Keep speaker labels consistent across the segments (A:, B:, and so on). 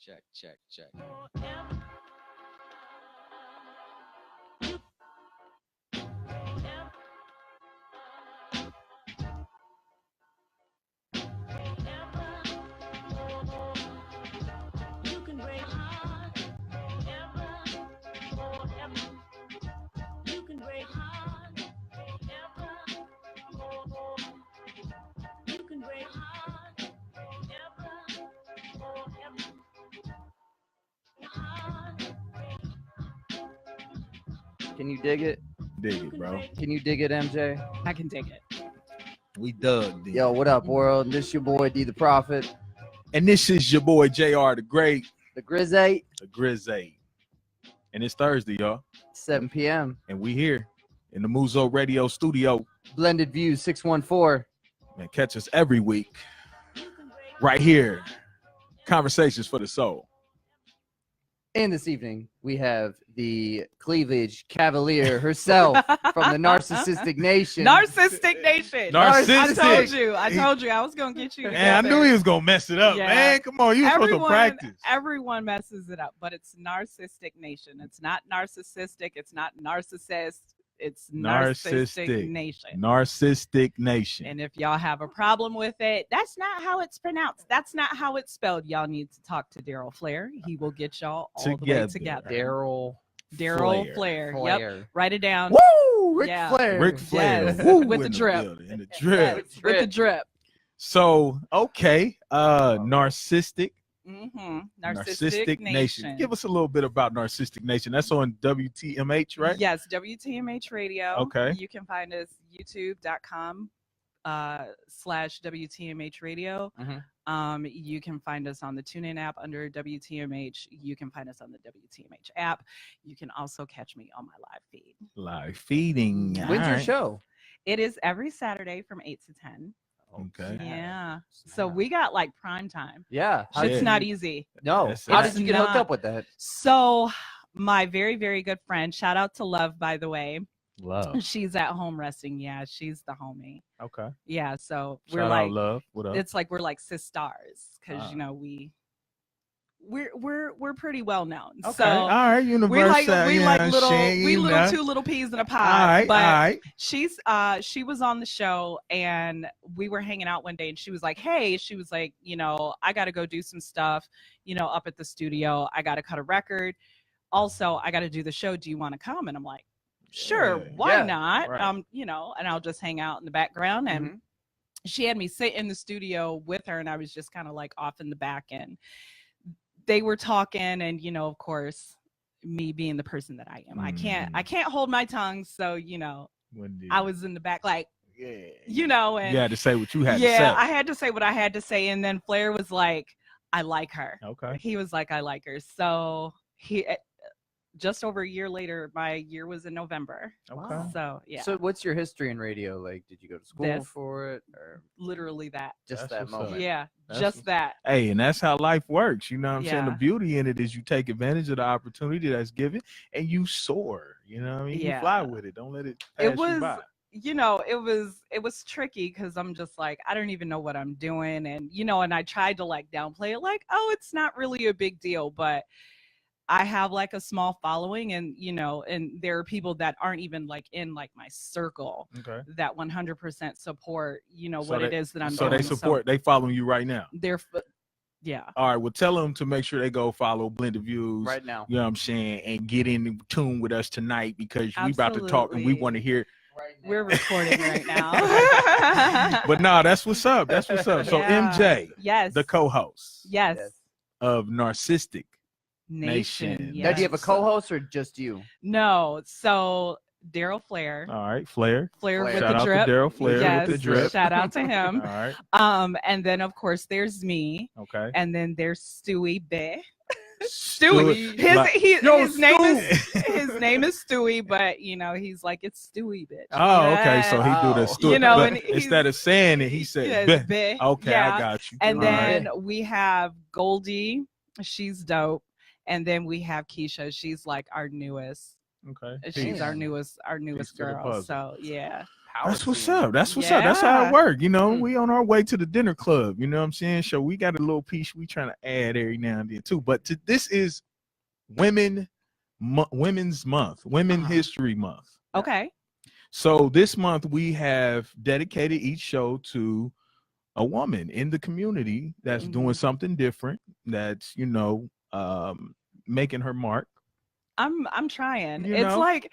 A: Check, check, check.
B: Can you dig it?
C: Dig it, bro.
B: Can you dig it, MJ?
D: I can dig it.
C: We dug it.
B: Yo, what up, world? This your boy D the Prophet,
C: And this is your boy JR the Great,
B: the Grizz 8,
C: the Grizz. And it's Thursday, y'all.
B: 7 p.m.
C: And we here in the Muzo Radio studio.
B: Blended View 614.
C: Man, catch us every week right here. Conversations for the Soul.
B: And this evening, we have the Cleavage Cavalier herself from the Narcissistic Nation.
D: Narcissistic Nation.
C: Narcissistic.
D: I told you I was gonna get you.
C: Man, I knew he was gonna mess it up,
D: Yeah.
C: man. Come on, you were supposed to practice.
D: Everyone messes it up, but it's Narcissistic Nation. It's not narcissistic. It's not narcissist. It's Narcissistic Nation.
C: Narcissistic Nation.
D: And if y'all have a problem with it, that's not how it's pronounced. That's not how it's spelled. Y'all need to talk to Daryl Flair. He will get y'all all the way together.
B: Daryl
D: Flair. Yep. Write it down.
B: Woo! Ric
D: Yeah.
B: Flair.
C: Ric Flair.
D: Yes.
C: Woo,
D: With the
C: in
D: drip.
C: building, in the drip.
D: With the drip.
C: So, okay. Narcissistic.
D: Mm-hmm. Narcissistic Nation.
C: Give us a little bit about Narcissistic Nation. That's on WTMH, right?
D: Yes, WTMH Radio.
C: Okay.
D: You can find us youtube.com /WTMH Radio.
B: Mhm.
D: You can find us on the TuneIn app under WTMH. You can find us on the WTMH app. You can also catch me on my live feed.
C: Live feeding.
B: When's your
C: Alright.
B: show?
D: It is every Saturday from 8 to 10.
C: Okay.
D: Yeah. So we got like prime time.
B: Yeah.
C: How
D: It's
C: did
D: not
C: you-
D: easy.
B: No.
C: That's
B: How
C: it.
B: did you get hooked
D: Not.
B: up with that?
D: So my very, very good friend, shout out to Love, by the way.
C: Love.
D: She's at home resting. Yeah, she's the homie.
C: Okay.
D: Yeah, so we're
C: Shout
D: like
C: out Love. What up?
D: it's like we're like sisters because
C: Ah.
D: you know we're pretty well known.
C: Okay.
D: So
C: all right. Universal.
D: we like little
C: Shane,
D: we
C: you
D: little
C: know.
D: two little peas in a
C: All
D: pod.
C: right.
D: But
C: all right.
D: she was on the show and we were hanging out one day and she was like, hey, she was like, you know, I got to go do some stuff, you know, up at the studio. I got to cut a record. Also, I got to do the show. Do you want to come? And I'm like, sure,
C: Yeah.
D: why
B: Yeah,
D: not?
C: right.
D: You know, and I'll just hang out in the background. And
B: Mhm.
D: she had me sit in the studio with her and I was just kind of like off in the back end. They were talking and, you know, of course, me being the person that I am, I can't hold my tongue. So, you know,
C: When did-
D: I was in the back, like,
C: Yeah.
D: you know, and
C: You had to say what you had to
D: yeah,
C: say.
D: I had to say what I had to say. And then Flair was like, I like her.
C: Okay.
D: He was like, I like her. So he, just over a year later, my year was in November.
C: Okay.
D: So yeah,
B: So what's your history in radio? Like, did you go to school
D: This.
B: for it or
D: literally that.
B: just
C: That's
B: that
C: what's up.
B: moment?
D: Yeah,
C: That's
D: just
C: what's-
D: that.
C: Hey, and that's how life works. You know what I'm saying? The
D: Yeah.
C: beauty in it is you take advantage of the opportunity that's given and you soar. You know what I mean? You
D: Yeah.
C: fly with it. Don't let it pass
D: It was,
C: you by.
D: you know, it was tricky because I'm just like, I don't even know what I'm doing. And, you know, and I tried to like downplay it like, oh, it's not really a big deal. But I have like a small following and, you know, and there are people that aren't even like in like my circle
C: Okay.
D: that 100% support, you know,
C: So
D: what
C: they-
D: it is that I'm
C: So
D: doing.
C: they support, they following you right now.
D: They're, yeah.
C: All right. Well, tell them to make sure they go follow Blended Views.
B: Right now.
C: You know what I'm saying? And get in tune with us tonight because we about to talk and we
D: Absolutely.
C: want to hear.
D: We're recording right now.
C: But no, that's what's up. That's what's up. So
D: Yeah.
C: MJ,
D: Yes.
C: the co-host
D: Yes.
B: Yes.
C: of Narcissistic.
D: Nation.
C: Nation.
B: Now, do you have a
D: yes.
B: co-host or just you?
D: No. So Daryl Flair.
C: All right. Flair.
D: Flair with
B: Shout
C: Shout
D: the
C: out
D: drip.
C: to Daryl Flair
D: Yes.
C: with the drip.
D: Shout out to
C: All
D: him.
C: right.
D: And then of course there's me.
C: Okay.
D: And then there's Stewie B.
C: Stewie.
D: His name is Stewie, but you know, he's like, it's Stewie, bitch.
C: Oh, okay. So he do the
B: Wow.
C: Stewie.
D: You know,
C: but
D: and he's-
C: instead of saying it, he said,
D: Yes,
C: "Beh."
D: B.
C: Okay,
D: Yeah.
C: I got you.
D: And
C: All right.
D: then we have Goldie. She's dope. And then we have Keisha. She's like our newest.
C: Okay.
D: She's
C: Peace.
D: our newest
C: Piece to the
D: girl.
C: puzzle.
D: So yeah.
B: power
C: That's what's
B: scene.
C: up. That's what's up. That's how
D: Yeah.
C: it works. You know,
B: Mm.
C: we on our way to the dinner club. You know what I'm saying? So we got a little piece we trying to add every now and then too. But this is Women's Month, Women
D: Uh-huh.
C: History Month.
D: Okay.
C: So this month we have dedicated each show to a woman in the community that's doing
D: Mhm.
C: something different. That's making her mark.
D: I'm trying.
C: You
D: It's
C: know?
D: like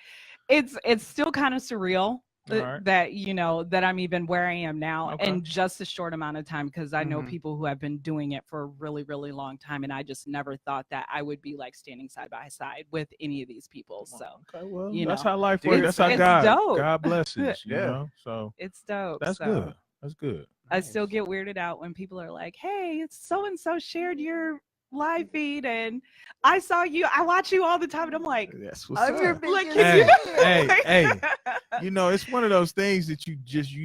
D: it's still kind of surreal
C: Alright.
D: that that I'm even where I am now
C: Okay.
D: in just a short amount of time, because I know
B: Mhm.
D: people who have been doing it for a really, really long time, and I just never thought that I would be like standing side by side with any of these people. So
C: Okay, well,
D: you
C: that's
D: know,
C: how life
B: Dude,
C: works. That's how
D: it's
C: God
D: dope.
C: blesses, you
B: Yeah.
C: know. So
D: it's dope.
C: that's
D: So
C: good. That's good.
D: I still
B: Nice.
D: get weirded out when people are like, "Hey, it's so and so shared your live feed, and I saw you. I watch you all the time," and I'm like,
C: That's what's
B: I'm your
C: up.
B: biggest
D: "Can you?"
C: Hey, you know, it's one of those things that you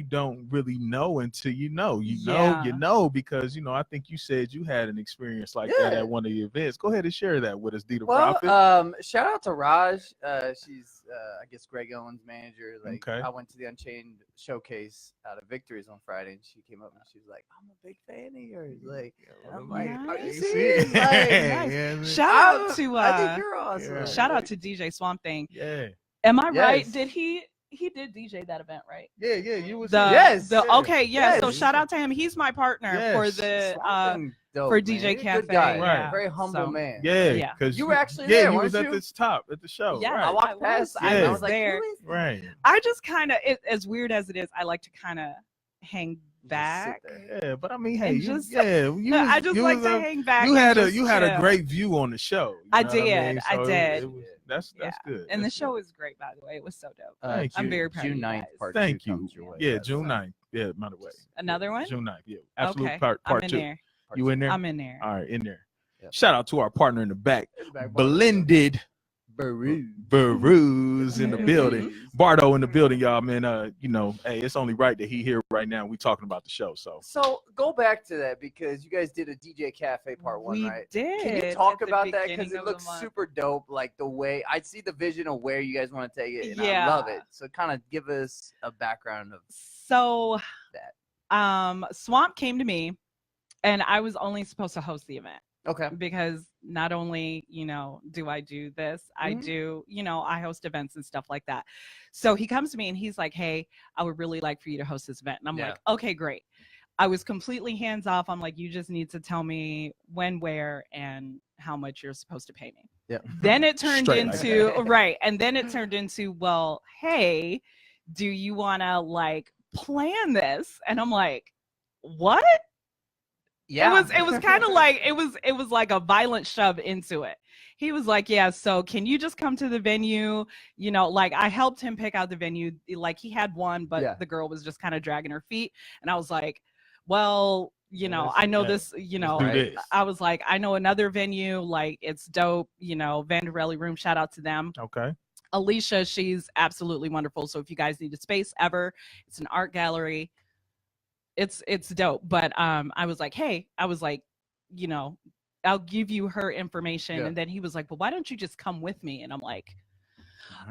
C: don't really know until you know. You know, because I think you said you had an experience like that
B: Yeah.
C: at one of the events. Go ahead and share that with us, Dita
B: Well,
C: Prophet.
B: shout out to Raj. She's, I guess, Greg Owens' manager. Like,
C: Okay.
B: I went to the Unchained showcase out of Victories on Friday, and she came up and she was like, "I'm a big fan of yours." Like, and I'm like, "Are you
D: Nice.
B: serious?" Like,
D: Nice.
C: Yeah, man.
D: Shout
B: I'm-
D: out to
B: I think you're awesome.
C: yeah.
D: shout out to DJ Swamp Thing.
C: Yeah.
D: Am I right?
B: Yes.
D: Did he did DJ that event, right?
C: Yeah, you was
D: The
B: Yes.
D: okay, yeah. So
B: Yes.
D: shout out to him. He's my partner for
C: Yes.
D: the
B: Swamping dope,
D: for
B: man.
D: DJ
B: He's a
D: Cafe.
B: good guy.
C: Right.
B: Very humble
D: So,
B: man.
C: Yeah,
D: Yeah.
C: because
B: You were actually
C: yeah,
B: there,
C: you was
B: weren't
C: at
B: you?
C: the top at the show.
D: Yeah,
B: I
C: right.
B: walked past you.
D: I
B: and I
C: Yeah.
B: was like,
D: there.
B: "Who is that?"
C: Right.
D: I just kind of, as weird as it is, I like to kind of hang
B: Just sit
D: back.
B: there.
C: Yeah, but I mean, hey,
D: And
C: you,
D: just-
C: yeah, you
D: I
C: was-
D: just
C: you
D: like
C: was
D: to
C: a-
D: hang back.
C: You
D: and
C: had a
D: just
C: you had a
D: chill.
C: great view on the show. You
D: I
C: know what
D: did,
C: mean?
D: I
C: So
D: did.
C: That's
D: Yeah.
C: good.
D: And the
C: That's
D: show
C: good.
D: was great, by the way. It was so dope.
C: Thank
D: I'm
C: you.
D: very proud of
B: June
D: you
B: 9th,
D: guys.
B: part
C: Thank
B: 2
C: you.
B: comes your way.
C: Yeah,
B: That's-
C: June 9th. Yeah, by the way.
D: Another one?
C: June 9th. Yeah, absolute
D: Okay,
C: part
D: I'm in
C: 2.
D: there.
B: part
C: You in there?
D: I'm in there.
C: All right, in there.
B: Yep.
C: Shout out to our partner in the back,
B: In the back bar.
C: Blended
B: Baru.
C: Baruz in the building.
B: Baruz.
C: Bardo in the building, y'all, man. Hey, it's only right that he here right now. We talking about the show, so
B: So go back to that because you guys did a DJ Cafe part 1,
D: We
B: right?
D: did.
B: Can you
D: at
B: talk
D: the
B: about that?
D: beginning
B: Because it
D: of the
B: looks
D: month.
B: super dope. Like the way I see the vision of where you guys want to take it, and
D: Yeah.
B: I love it. So kind of give us a background of
D: So,
B: that.
D: Swamp came to me, and I was only supposed to host the event.
B: Okay.
D: Because not only do I do this, I
B: Mhm.
D: do I host events and stuff like that. So he comes to me and he's like, "Hey, I would really like for you to host this event." And I'm
B: Yeah.
D: like, "Okay, great." I was completely hands off. I'm like, "You just need to tell me when, where, and how much you're supposed to pay me."
B: Yeah.
D: Then it turned
C: Straight like
D: into
B: that.
D: right, and then it turned into, "Well, hey, do you want to like plan this?" And I'm like, "What?"
B: Yeah.
D: It was kind of like it was like a violent shove into it. He was like, "Yeah, so can you just come to the venue?" Like I helped him pick out the venue. Like he had one, but
B: Yeah.
D: the girl was just kind of dragging her feet. And I was like, "Well,
C: Let's-
D: I know
C: yeah,
D: this,
C: do
B: Right.
C: this.
D: I was like, I know another venue, like it's dope, Vanderelli Room, shout out to them.
C: Okay.
D: Alicia, she's absolutely wonderful. So if you guys need a space ever, it's an art gallery. It's dope. But I was like, "Hey," I was like, "I'll give you her information."
B: Yeah.
D: And then he was like, "Well, why don't you just come with me?" And I'm like,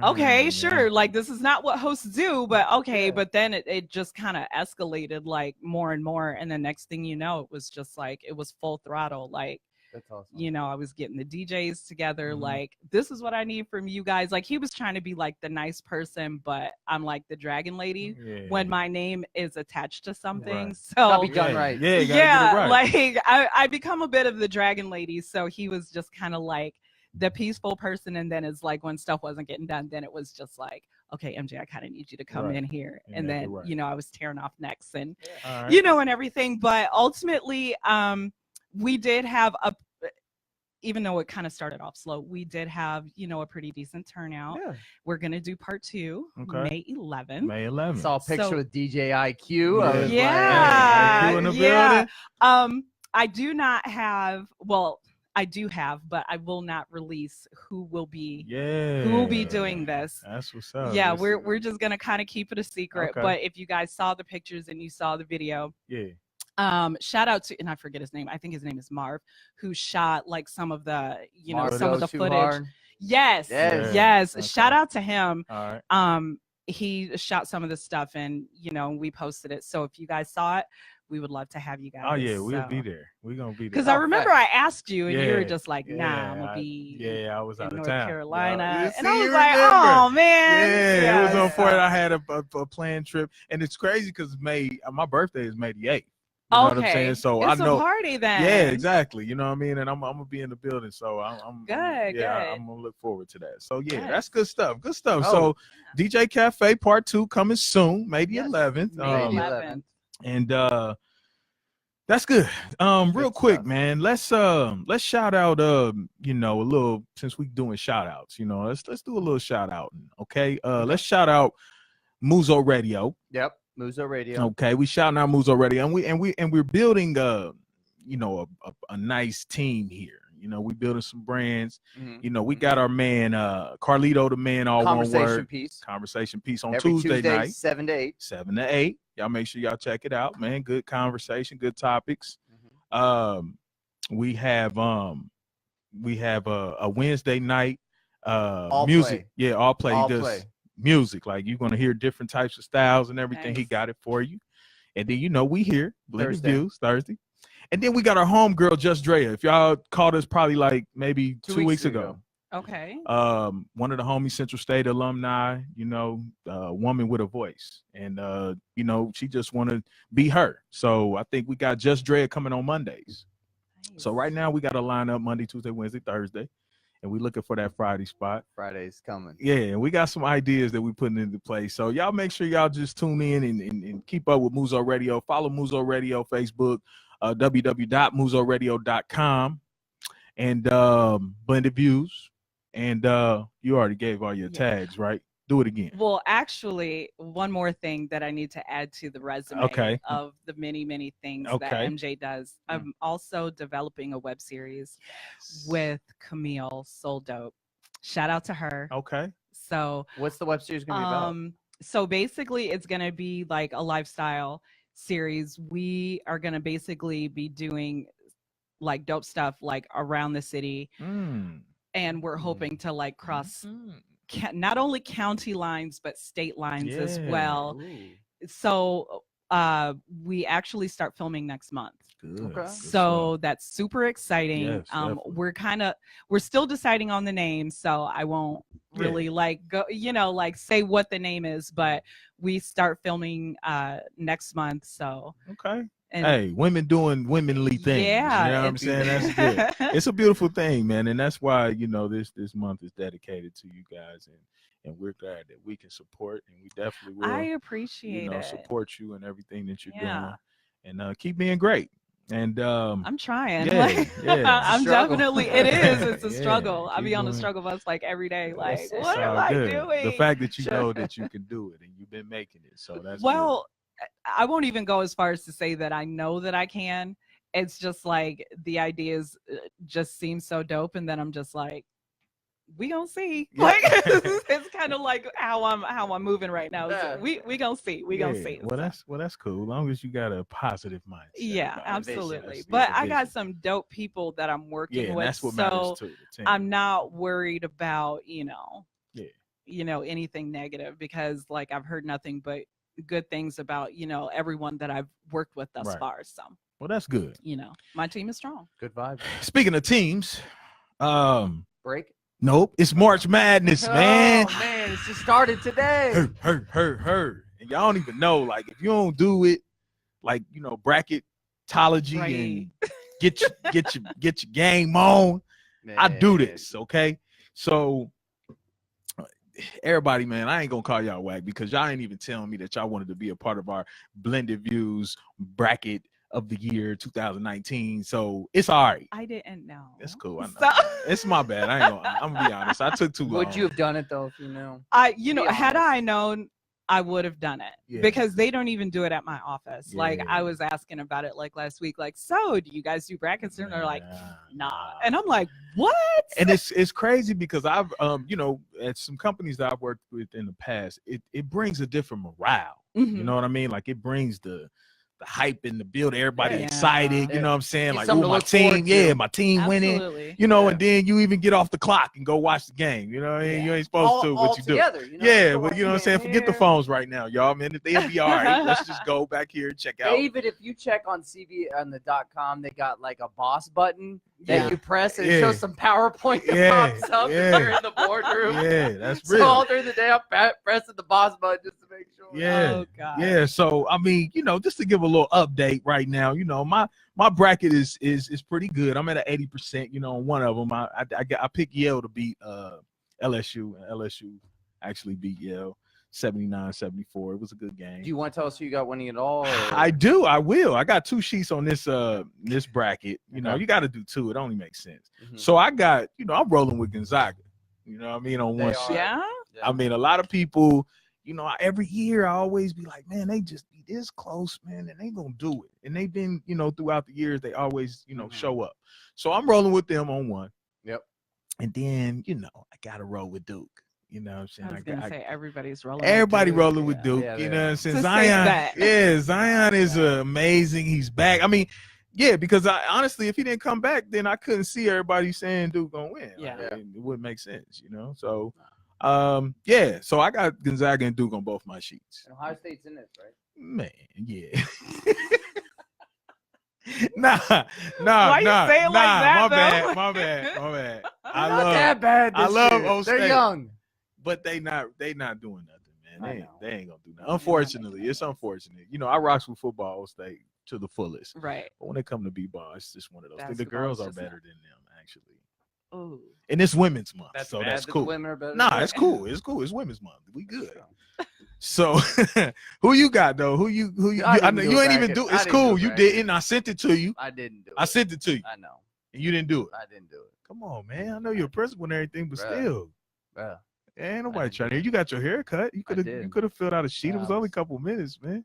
D: "Okay, sure.
C: Yeah.
D: Like this is not what hosts do, but okay."
B: Yeah.
D: But then it just kind of escalated like more and more. And the next thing you know, it was just like it was full throttle. Like,
B: That's awesome.
D: I was getting the DJs together.
C: Mhm.
D: Like, this is what I need from you guys. Like he was trying to be like the nice person, but I'm like the dragon lady
C: Yeah.
D: when my name is attached to something.
C: Right.
D: So
B: Gotta be done right.
C: Yeah, you gotta get it right.
D: like I become a bit of the dragon lady. So he was just kind of like the peaceful person, and then it's like when stuff wasn't getting done, then it was just like, "Okay, MJ, I kind of need you to come
C: Right.
D: in here."
C: And
D: And
C: make it
D: then
C: right.
D: I was tearing off necks and
C: All right.
D: and everything. But ultimately, we did have even though it kind of started off slow, we did have a pretty decent turnout.
B: Yeah.
D: We're gonna do part 2,
C: Okay.
D: May 11th.
C: May 11th.
B: Saw a picture
D: So-
B: with DJ IQ. I was like,
D: Yeah,
C: Hey, IQ in the
D: yeah.
C: building.
D: I do not have. Well, I do have, but I will not release who will be
C: Yeah.
D: doing this.
C: That's what's up.
D: Yeah,
C: That's-
D: we're just gonna kind of keep it a secret.
C: Okay.
D: But if you guys saw the pictures and you saw the video,
C: yeah.
D: shout out to, and I forget his name. I think his name is Marv, who shot like some of the
B: Marv
D: some of the
B: Too
D: footage.
B: Hard.
D: Yes,
B: Yes.
D: yes.
C: Okay.
D: Shout out to him.
C: All right.
D: he shot some of the stuff, and we posted it. So if you guys saw it, we would love to have you guys.
C: Oh yeah, we'll be there. We're gonna be there.
D: Because I remember I asked you, and you were
C: Yeah,
D: just like, "Nah, I'm gonna be
C: I was out
D: in
C: of
D: North
C: town.
D: Carolina,"
C: See,
D: and I was
C: you
D: like,
C: remember.
D: "Oh man,
C: Yeah, it was
D: so-
C: unfortunate. I had a planned trip, and it's crazy because my birthday is May the 8th. You know what I'm saying? So
D: it's
C: I know.
D: a party then.
C: Yeah, exactly. You know what I mean? And I'm gonna be in the building, so I'm
D: Good,
C: I'm gonna look forward to that. So yeah,
D: Good.
C: that's good stuff. Good stuff.
B: Oh,
C: So DJ Cafe Part 2 coming soon, May the
B: Yes.
C: 11th.
D: May
B: Um,
D: 11th.
C: And that's good. Real
B: Good
C: quick,
B: stuff.
C: man. Let's shout out a little, since we doing shout outs, let's do a little shout out. Okay. Let's shout out Muzo Radio.
B: Yep. Muzo Radio.
C: Okay, we shouting out Muzo Radio, and we're building a nice team here. We building some brands.
B: Mhm.
C: We got our man Carlito, the man, all one
B: Conversation
C: word.
B: piece.
C: Conversation piece on
B: Every
C: Tuesday night,
B: 7 to 8.
C: 7 to 8. Y'all make sure y'all check it out, man. Good conversation, good topics. We have a Wednesday night
B: All
C: music.
B: play.
C: Yeah, all play.
B: All
C: He does
B: play.
C: music. Like, you're gonna hear different types of styles and everything. He
D: Nice.
C: got it for you. And then we here Blended
B: Thursday.
C: Views Thursday. And then we got our homegirl Just Drea. If y'all called us probably like maybe 2 weeks ago.
D: Okay.
C: One of the homie Central State alumni, woman with a voice. And she just want to be her. So I think we got Just Drea coming on Mondays. So right now we got a lineup Monday, Tuesday, Wednesday, Thursday. And we looking for that Friday spot.
B: Friday's coming.
C: Yeah, and we got some ideas that we putting into place. So y'all make sure y'all just tune in and keep up with Muzo Radio. Follow Muzo Radio Facebook, www.muzoradio.com, and Blended Views. And you already gave all your tags, right? Do it again.
D: Well, actually, one more thing that I need to add to the resume of the many, many things that MJ does. I'm also developing a web series with Camille Soul Dope. Shout out to her.
C: Okay.
B: So what's the web series gonna be about?
D: So basically it's gonna be like a lifestyle series. We are gonna basically be doing like dope stuff like around the city. And we're hoping to like cross not only county lines but state lines as well. So we actually start filming next month.
B: Okay.
D: So that's super exciting.
C: Yes,
D: we're still deciding on the name, so I won't really say what the name is, but we start filming next month. So
C: okay. Hey, women doing womanly things.
D: Yeah,
C: you know what I'm saying? That's good. It's a beautiful thing, man. And that's why, this month is dedicated to you guys, and we're glad that we can support, and we definitely will.
D: I appreciate it.
C: Support you and everything that you're doing, and keep being great. And
D: I'm trying.
C: Yeah.
D: I'm definitely. It is. It's a struggle. I
C: keep
D: be on the
C: doing-
D: struggle bus like every day. Like,
C: It's
D: what am
C: all
D: I
C: good.
D: doing?
C: The fact that you know that you can do it and you've been making it, so that's
D: well, I won't even go as far as to say that I know that I can. It's just like the ideas just seem so dope, and then I'm just like, we gonna see.
C: Yeah.
D: Like it's kind of like how I'm moving right now. So we gonna see. We gonna see.
C: Well, that's cool. As long as you got a positive mindset.
D: Yeah,
C: about it.
D: absolutely.
C: That's
D: But
C: the
D: I got
C: vision.
D: some dope people that I'm working
C: Yeah, and
D: with.
C: that's what
D: so
C: matters too. the team.
D: I'm not worried about
C: Yeah.
D: anything negative, because like I've heard nothing but good things about everyone that I've worked with thus
C: Right.
D: far. So
C: Well, that's good.
D: my team is strong.
B: Good vibe.
C: Speaking of teams,
B: Break.
C: nope, it's March Madness, man.
B: Oh man, it's just started today.
C: Her. And y'all don't even know, like, if you don't do it, like, bracketology and get your game on. I do this, okay? So everybody, man, I ain't gonna call y'all whack because y'all ain't even telling me that y'all wanted to be a part of our Blended Views bracket of the year 2019. So it's all right.
D: I didn't know.
C: It's cool. I know.
D: So
C: It's my bad. I'm gonna be honest. I took too long.
B: Would you have done it though if you knew?
D: had I known, I would have done it.
C: Yeah.
D: Because they don't even do it at my office. Like
C: Yeah.
D: I was asking about it like last week, like, so do you guys do brackets? And they're like,
C: Nah.
D: and I'm like, what?
C: And it's crazy because I've at some companies that I've worked with in the past, it brings a different morale.
D: Mhm.
C: You know what I mean? Like it brings the the hype in the build, everybody
B: Yeah.
C: excited.
D: Yeah.
C: You know what I'm saying?
B: It's
C: Like,
B: something
C: oh,
B: to
C: my
B: look forward
C: team,
B: to.
C: yeah, my team winning.
D: Absolutely.
C: You know,
B: Yeah.
C: and then you even get off the clock and go watch the game. You know, and you ain't supposed to,
B: all
C: but you do.
B: together, you know?
C: Yeah,
B: Go
C: but
B: watch
C: you know what I'm
B: the
C: saying?
B: game
C: Forget the
B: here.
C: phones right now, y'all. Man, they'll be all right. Let's just go back here and check out.
B: Even if you check on CB on the.com, they got like a boss button that
C: Yeah.
B: you press and
C: Yeah.
B: it shows some PowerPoint that
C: Yeah.
B: pops up
C: Yeah.
B: if you're in the boardroom.
C: Yeah, that's
B: So
C: real.
B: all during the day, I'm pressing the boss button just to make sure.
C: Yeah.
D: Oh God.
C: Yeah, so I mean, you know, just to give a little update right now, you know, my bracket is pretty good. I'm at an 80%. You know, on one of them, I picked Yale to beat LSU, and LSU actually beat Yale 79-74. It was a good game.
B: Do you want to tell us who you got winning it all? Or?
C: I do. I will. I got 2 sheets on this this bracket. You know,
B: Okay.
C: you got to do 2. It only makes sense.
B: Mhm.
C: So I got, you know, I'm rolling with Gonzaga. You know what I mean? On
B: They
C: one
B: are.
C: sheet.
D: Yeah.
C: I mean, a lot of people, you know, every year I always be like, man, they just be this close, man, and they gonna do it. And they've been, you know, throughout the years, they always, you know,
B: Mhm.
C: show up. So I'm rolling with them on one.
B: Yep.
C: And then, you know, I gotta roll with Duke. You know what I'm saying?
D: I was gonna say everybody's rolling.
C: Everybody
D: with Duke.
C: rolling with
D: Yeah.
C: Duke.
B: Yeah,
C: You
B: they
C: know what
B: are.
C: I'm saying?
D: It's a safe
C: Zion,
D: bet.
C: yeah, Zion is amazing. He's back. I mean, yeah, because I honestly, if he didn't come back, then I couldn't see everybody saying Duke gonna win.
D: Yeah.
C: Like, it wouldn't make sense, you know. So, yeah. So I got Gonzaga and Duke on both my sheets.
B: And Ohio State's in this, right?
C: Man, yeah. nah,
D: Why you say it like that,
C: my
D: though?
C: bad, my bad. I
B: Not
C: love,
B: that bad.
C: I
B: this
C: love
B: year.
C: O
B: They're
C: State.
B: young.
C: but they not doing nothing, man.
B: I
C: They
B: know.
C: ain't gonna do nothing. Unfortunately, it's unfortunate. You know, I rocks with football O State to the fullest,
D: Right.
C: but when they come to b-ball, it's just one of those things. The
D: Basketball
C: girls
D: is
C: are
D: just
C: better than them, actually.
D: Ooh.
C: And it's Women's Month,
B: That's
C: so
B: bad
C: that's
B: that
C: cool.
B: The women are better.
C: Nah,
B: than
C: it's
B: them.
C: cool. It's cool. It's Women's Month. We good. So, who you got though? Who you?
B: I
C: I
B: didn't
C: know
B: do
C: you
B: a
C: ain't even
B: bracket.
C: do.
B: I
C: It's
B: didn't do
C: cool.
B: a
C: You
B: bracket.
C: didn't. I sent it to you.
B: I didn't do it.
C: I sent it to you,
B: I know.
C: and you didn't do it.
B: I didn't do it.
C: Come on, man. I know you're a principal and everything, but
B: Bruh.
C: still,
B: Bruh.
C: ain't nobody
B: didn't
C: trying
B: do
C: to.
B: it.
C: You got your hair cut. You could have.
B: did.
C: You could have filled out a sheet. It
B: Yeah,
C: was
B: I
C: only a
B: was-
C: couple minutes, man.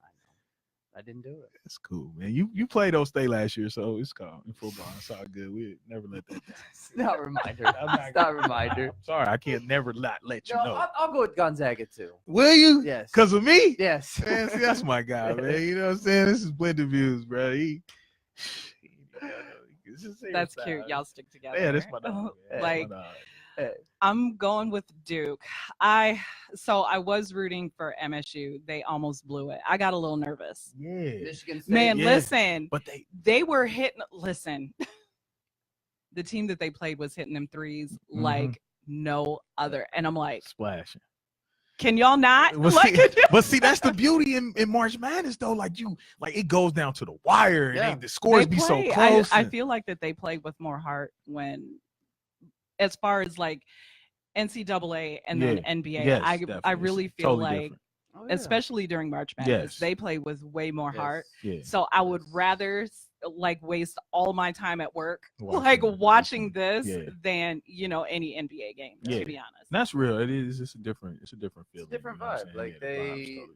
B: I didn't do it.
C: It's cool, man. You played those State last year, so it's cool in football. It's all good. We never let that down.
B: It's not a reminder.
C: I'm not
B: It's not a reminder.
C: I'm sorry, I can't never let you
B: No,
C: know.
B: I'll go with Gonzaga too.
C: Will you?
B: Yes.
C: Cause of me?
B: Yes.
C: Man, see, that's my guy, man. You know what I'm saying? This is Blended Views, bro.
D: That's cute. Y'all stick together.
C: Yeah, that's my dog. Man. That's my
D: Like,
C: dog.
D: I'm going with Duke. So I was rooting for MSU. They almost blew it. I got a little nervous.
C: Yeah,
B: Michigan State.
D: Man,
C: Yeah.
D: listen,
C: but
D: they were hitting. Listen, the team that they played was hitting them threes
C: Mhm.
D: like no other, and I'm like,
C: splashing.
D: can y'all not?
C: But
D: Like,
C: see, but see, that's the beauty in March Madness, though. Like it goes down to the wire,
B: Yeah.
C: and the scores
D: they
C: be so
D: play.
C: close.
D: I
C: and-
D: feel like that they play with more heart as far as like NCAA and then
C: Yeah.
D: NBA.
C: Yes,
D: I
C: definitely.
D: really
C: It's
D: feel
C: totally
D: like,
C: different.
B: Oh, yeah.
D: especially during March Madness,
C: Yes.
D: they play with way more heart.
C: Yeah.
D: So I would rather like waste all my time at work
C: Watching-
D: watching this
C: Yeah.
D: than any NBA game.
C: Yeah.
D: To be honest,
C: That's real. It is. It's a different feeling.
B: different
C: you know what I'm
B: vibe.
C: saying?
B: Like,
C: Yeah, the vibe's
B: they-
C: totally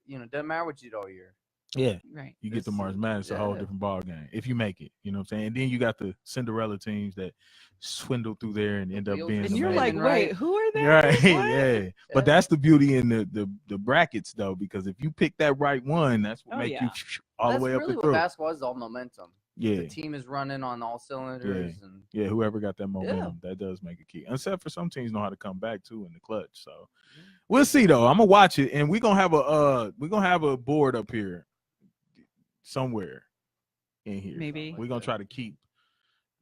C: different.
B: Doesn't matter what you do all year.
C: Yeah.
D: right?
C: You get the
B: This
C: March
B: is-
C: Madness, a whole
B: yeah.
C: different ball game if you make it. You know what I'm saying? And then you got the Cinderella teams that swindle through there and end up
B: wheels
C: being.
B: are
D: And you're
B: spinning,
D: like,
B: right?
D: wait, who are they?
C: right,
D: What?
C: yeah.
B: Yeah.
C: But that's the beauty in the brackets though, because if you pick that right one, that's what
D: Oh,
C: make
D: yeah.
C: you all
B: That's
C: the way up
B: really
C: and
B: what
C: through.
B: basketball is, all momentum.
C: Yeah,
B: The team is running on all cylinders, and
C: yeah. Whoever got that momentum, that does make a key. Except for some teams know how to come back too in the clutch. So we'll see though. I'm gonna watch it, and we're gonna have a board up here somewhere in here.
D: Maybe.
C: We're gonna try to keep,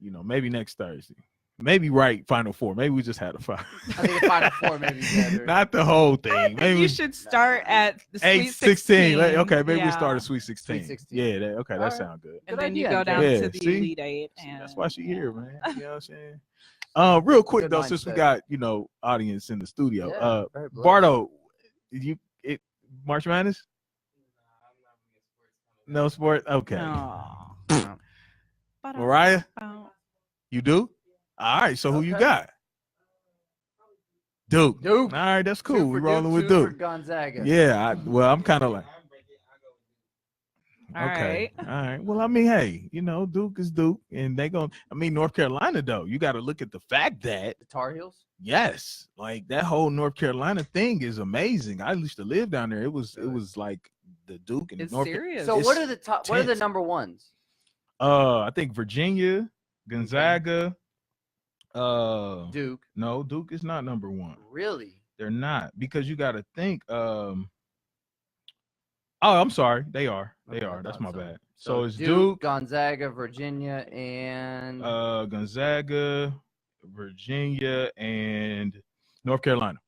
C: maybe next Thursday. Maybe Final Four. Maybe we just had a five.
B: I think the Final Four maybe better.
C: Not the whole thing.
D: I think
C: Maybe
D: you should start at the Sweet
C: 8, 16.
D: 16.
C: Okay, maybe we
D: Yeah.
C: start at Sweet 16.
B: Sweet 16.
C: Yeah, that
B: Alright.
C: sounds good.
D: And
B: Good
D: then you
B: idea,
D: go down
C: Yeah,
D: to the
C: see?
D: Elite Eight.
C: See,
D: And
C: that's why she here, man. You know what I'm saying? Real quick
B: Good
C: though, since we
B: mindset.
C: got audience in the studio.
B: Yeah, very blessed.
C: Bardo, March Madness? No sport. Okay.
D: Aw.
B: Yeah.
C: Mariah,
D: Oh.
C: you do? All right. So who you
B: Okay.
C: got? Duke.
B: Duke.
C: All right, that's cool.
B: Two
C: We're
B: for
C: rolling with
B: two for
C: Duke.
B: Gonzaga.
C: Yeah. I'm kind of like.
D: All
C: Okay.
D: right.
C: All right. Well, I mean, hey, Duke is Duke, and North Carolina though. You got to look at the fact that
B: The Tar Heels.
C: yes, like that whole North Carolina thing is amazing. I used to live down there. It was like the Duke and
D: It's
C: North.
D: serious.
B: So
C: It's
B: what are the top? What are the
C: tense.
B: number ones?
C: I think Virginia, Gonzaga.
B: Duke.
C: No, Duke is not number one.
B: Really?
C: They're not, because you got to think. Oh, I'm sorry. They are. They
B: Okay, I
C: are. That's
B: thought
C: my
B: so.
C: bad. So it's
B: Duke,
C: Duke,
B: Gonzaga, Virginia, and
C: Gonzaga, Virginia, and North Carolina.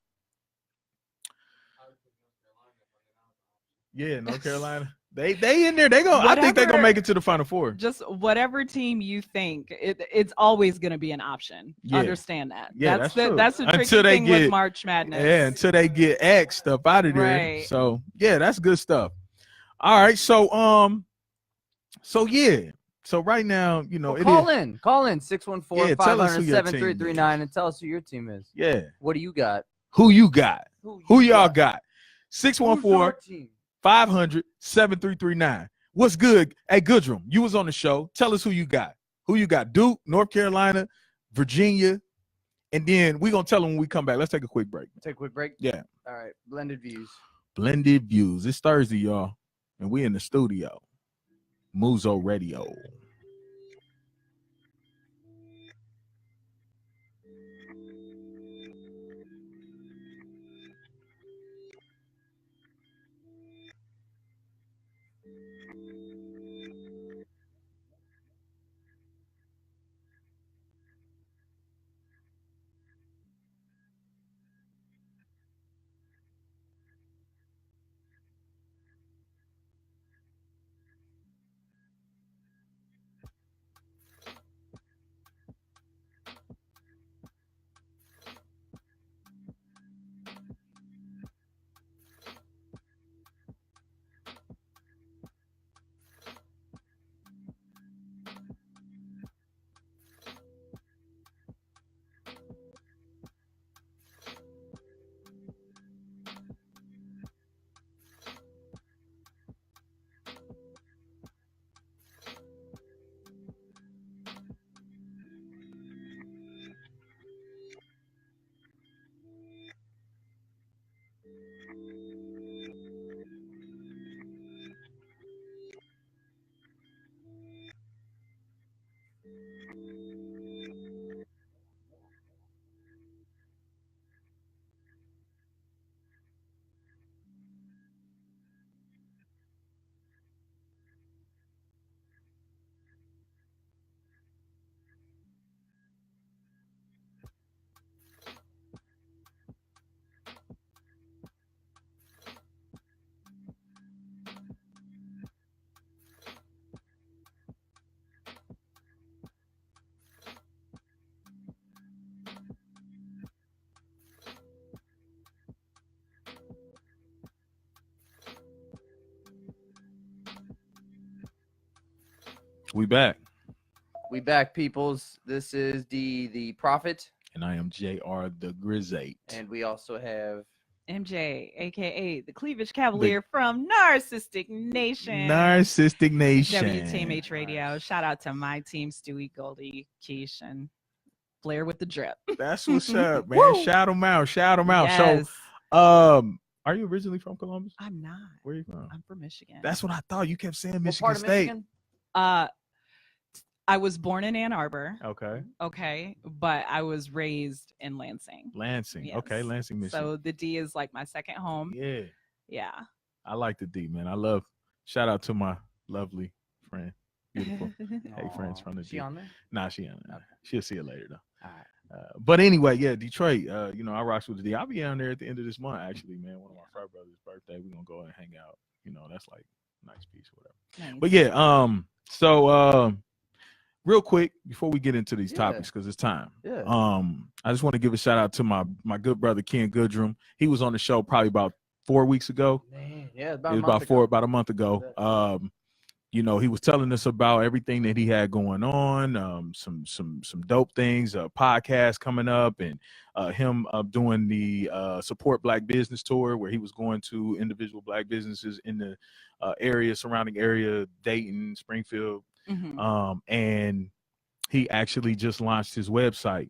C: Yeah, North Carolina. They in there. They go. I think they're gonna
D: Whatever-
C: make it to the Final Four.
D: Just whatever team you think, it's always going to be an option.
C: Yeah.
D: Understand that.
C: Yeah, that's true.
D: That's the tricky
C: Until they
D: thing
C: get-
D: with March Madness.
C: Yeah, until they get X'd up out of there.
D: Right.
C: So yeah, that's good stuff. All right. So yeah. So right now, you know,
B: Well,
C: it
B: call
C: is.
B: in. Call in 614
C: Yeah, tell us who your
B: 500 and tell us who your team is.
C: Yeah.
B: What do you got?
C: Who you got? Who y'all got?
B: Who's your
C: 614
B: team?
C: 500 7339. What's good? Hey, Goodrum, you was on the show. Tell us who you got. Who you got? Duke, North Carolina, Virginia, and then we're gonna tell them when we come back. Let's take a quick break.
B: Take a quick break.
C: Yeah.
B: All right. Blended views.
C: Blended views. It's Thursday, y'all, and we in the studio. Muzo Radio. We back,
B: We back, peoples. This is the Prophet,
C: and I am JR the Grizzate.
B: and we also have
D: MJ, aka the Cleavage Cavalier from Narcissistic Nation.
C: Narcissistic Nation.
D: WTMH Radio. Shout out to my team, Stewie, Goldie, Keish, and Blair with the drip.
C: That's what's up, man.
D: Woo!
C: Shout them out. Shout them out.
D: Yes.
C: So, are you originally from Columbus?
D: I'm not.
C: Where are you from?
D: I'm from Michigan.
C: That's what I thought. You kept saying
B: what
C: Michigan
B: part of
C: State.
B: Michigan?
D: I was born in Ann Arbor.
C: Okay.
D: Okay, but I was raised in Lansing.
C: Lansing. Okay,
D: Yes.
C: Lansing, Michigan.
D: So the D is like my second home.
C: Yeah.
D: Yeah.
C: I like the D, man. I love. Shout out to my lovely friend. Beautiful. Hey, friends
B: Aw,
C: from the
B: she
C: D.
B: on there?
C: Nah, she ain't.
B: Okay.
C: She'll see it later though.
B: All right.
C: But anyway, yeah, Detroit. You know, I rocks with the D. I'll be down there at the end of this month, actually, man. One of my frat brothers' birthday. We're gonna go and hang out. You know, that's like a nice piece or whatever.
D: Nice.
C: But yeah, so real quick before we get into these
B: Yeah.
C: topics, because it's time.
B: Yeah.
C: I just want to give a shout out to my good brother Ken Goodrum. He was on the show probably about 4 weeks ago.
B: Man, yeah,
C: It was about a month ago.
B: Yeah.
C: You know, he was telling us about everything that he had going on, some dope things, podcast coming up, and him doing the Support Black Business Tour, where he was going to individual Black businesses in the surrounding area, Dayton, Springfield,
D: Mhm.
C: and he actually just launched his website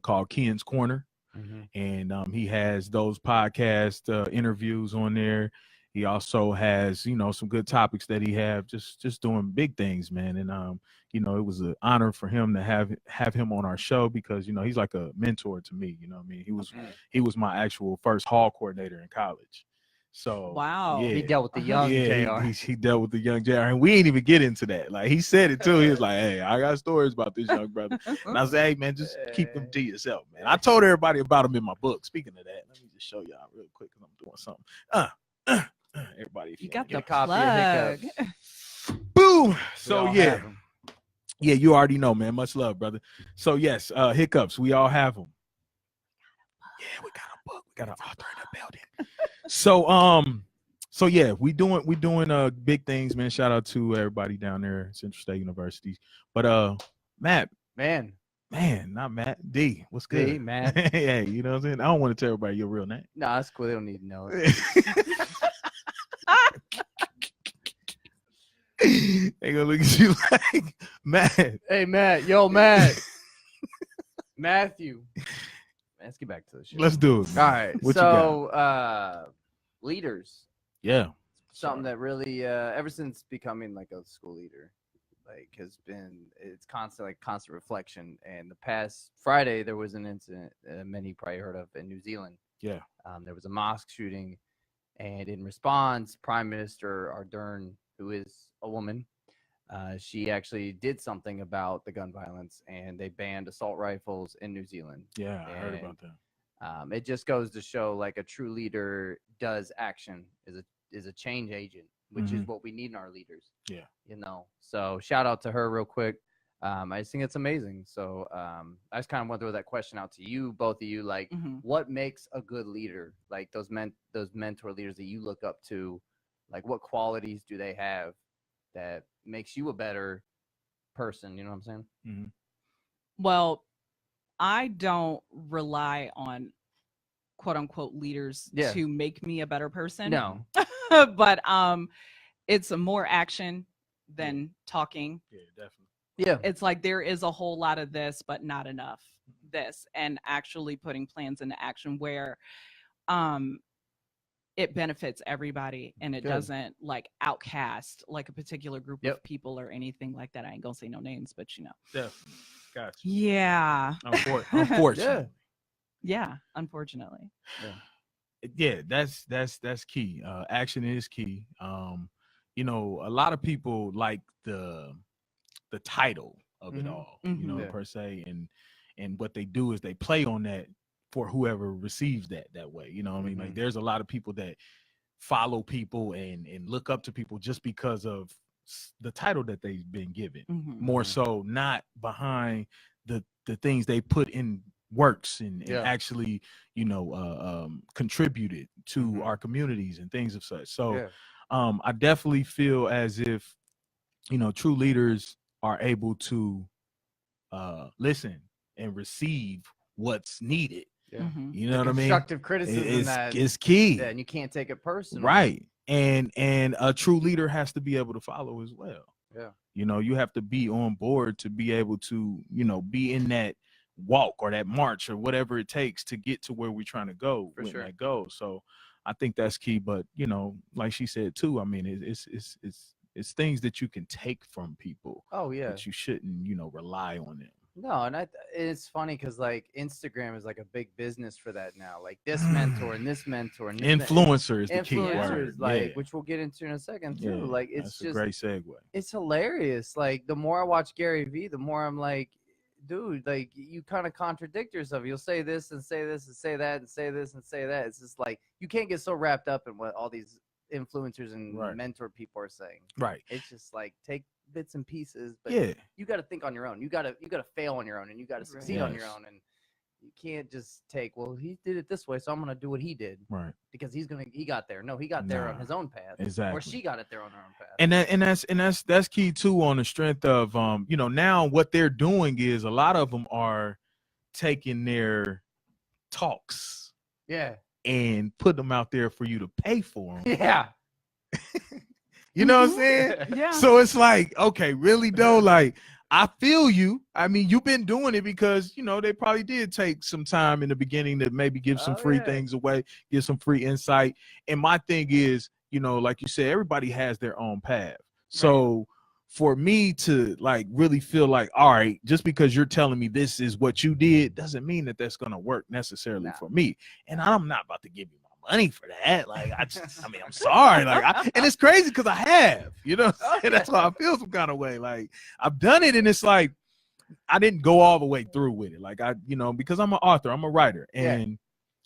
C: called Ken's Corner.
B: Mhm.
C: And he has those podcast interviews on there. He also has, you know, some good topics that he have just doing big things, man. And you know, it was an honor for him to have him on our show because, you know, he's like a mentor to me. You know what I mean? He was my actual first hall coordinator in college. So
D: Wow.
C: yeah.
B: He dealt with the young JR.
C: He dealt with the young JR, and we ain't even get into that. Like he said it too. He was like, "Hey, I got stories about this young brother," and I said, "Hey, man, just keep them to yourself, man." I told everybody about him in my book. Speaking of that, let me just show y'all real quick because I'm doing something. Everybody, if
D: You
C: wanna
D: got
C: get
D: the
C: a
B: copy of
D: plug.
B: Hiccups.
C: boom.
B: We
C: So
B: all
C: yeah,
B: have 'em.
C: yeah, you already know, man. Much love, brother. So yes, Hiccups, we all have them. Yeah, we got a book. We got an author in the building. So yeah, we doing big things, man. Shout out to everybody down there at Central State University. But Matt,
B: Man,
C: not Matt, D, what's good?
B: D, Matt.
C: Hey, you know what I'm saying? I don't want to tell everybody your real name.
B: no, that's cool. They don't need to know it.
C: They gonna look at you like Matt.
B: Hey, Matt. Yo, Matt. Matthew. Let's get back to the show.
C: Let's do it.
B: All right.
C: What you got?
B: So, leaders.
C: Yeah.
B: Something that really, ever since becoming like a school leader, like it's constant reflection. And the past Friday, there was an incident many probably heard of in New Zealand.
C: Yeah.
B: There was a mosque shooting, and in response, Prime Minister Ardern, who is a woman, she actually did something about the gun violence, and they banned assault rifles in New Zealand.
C: Yeah, I heard about that.
B: It just goes to show, like, a true leader does action, is a change agent, which is what we need in our leaders.
C: Yeah.
B: You know, so shout out to her real quick. I just think it's amazing. So I just kind of want to throw that question out to you, both of you. Like, what makes a good leader? Like those mentor leaders that you look up to, like what qualities do they have that makes you a better person? You know what I'm saying?
C: Mm-hmm.
D: Well, I don't rely on quote unquote leaders to make me a better person.
B: No.
D: But it's more action than talking.
C: Yeah, definitely.
B: Yeah.
D: It's like there is a whole lot of this, but not enough this, and actually putting plans into action where it benefits everybody and it doesn't like outcast like a particular group of people or anything like that. I ain't gonna say no names, but you know.
C: Definitely. Gotcha.
D: Yeah.
C: Unfortunately.
D: Yeah, unfortunately.
C: Yeah, that's key. Action is key. You know, a lot of people like the title of it all, you know, per se, and what they do is they play on that for whoever receives that way. You know what I mean? Like there's a lot of people that follow people and look up to people just because of the title that they've been given, more so not behind the things they put in works and actually, you know, contributed to our communities and things of such. So I definitely feel as if, you know, true leaders are able to listen and receive what's needed. You know what I mean?
B: Constructive criticism
C: is key.
B: Yeah, and you can't take it personally.
C: Right. And a true leader has to be able to follow as well.
B: Yeah.
C: You know, you have to be on board to be able to, you know, be in that walk or that march or whatever it takes to get to where we're trying to go with that goal. So I think that's key. But, you know, like she said too, I mean, it's things that you can take from people.
B: Oh yeah.
C: But you shouldn't, you know, rely on them.
B: No, and it's funny because like Instagram is like a big business for that now. Like this mentor and this mentor and this
C: influencer is the key word,
B: like which we'll get into in a second too. Like it's
C: just a great segue.
B: It's hilarious. Like the more I watch Gary Vee, the more I'm like, dude, like you kind of contradict yourself. You'll say this and say this and say that and say this and say that. It's just like you can't get so wrapped up in what all these influencers and mentor people are saying.
C: Right.
B: It's just like take bits and pieces, but you got to think on your own. You got to fail on your own, and you got to succeed on your own, and you can't just take, well, he did it this way, so I'm gonna do what he did,
C: right?
B: Because he got there. No, he got there on his own path,
C: exactly,
B: or she got it there on her own path.
C: And that's key too, on the strength of you know, now what they're doing is a lot of them are taking their talks, and put them out there for you to pay for them, You know what I'm saying?
D: Yeah.
C: So it's like, okay, really though, like I feel you. I mean, you've been doing it because, you know, they probably did take some time in the beginning to maybe give some free things away, give some free insight. And my thing is, you know, like you said, everybody has their own path. So for me to like really feel like, all right, just because you're telling me this is what you did doesn't mean that that's going to work necessarily for me. And I'm not about to give you money for that. Like, I mean, I'm sorry. Like, and it's crazy because I have, you know, and that's why I feel some kind of way. Like, I've done it, and it's like I didn't go all the way through with it. Like, you know, because I'm an author, I'm a writer, and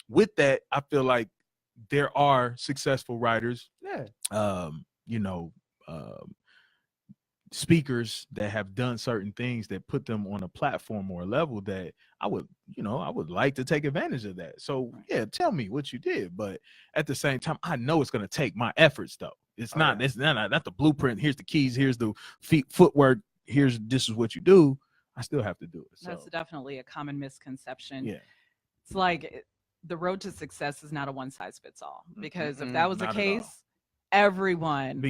C: with that, I feel like there are successful writers. You know, speakers that have done certain things that put them on a platform or a level that I would, you know, I would like to take advantage of that. So yeah, tell me what you did, but at the same time, I know it's going to take my efforts though. It's not the blueprint. Here's the keys. Here's the footwork. This is what you do. I still have to do it. So.
D: That's definitely a common misconception.
C: Yeah.
D: It's like the road to success is not a one size fits all, because if that was the case, everyone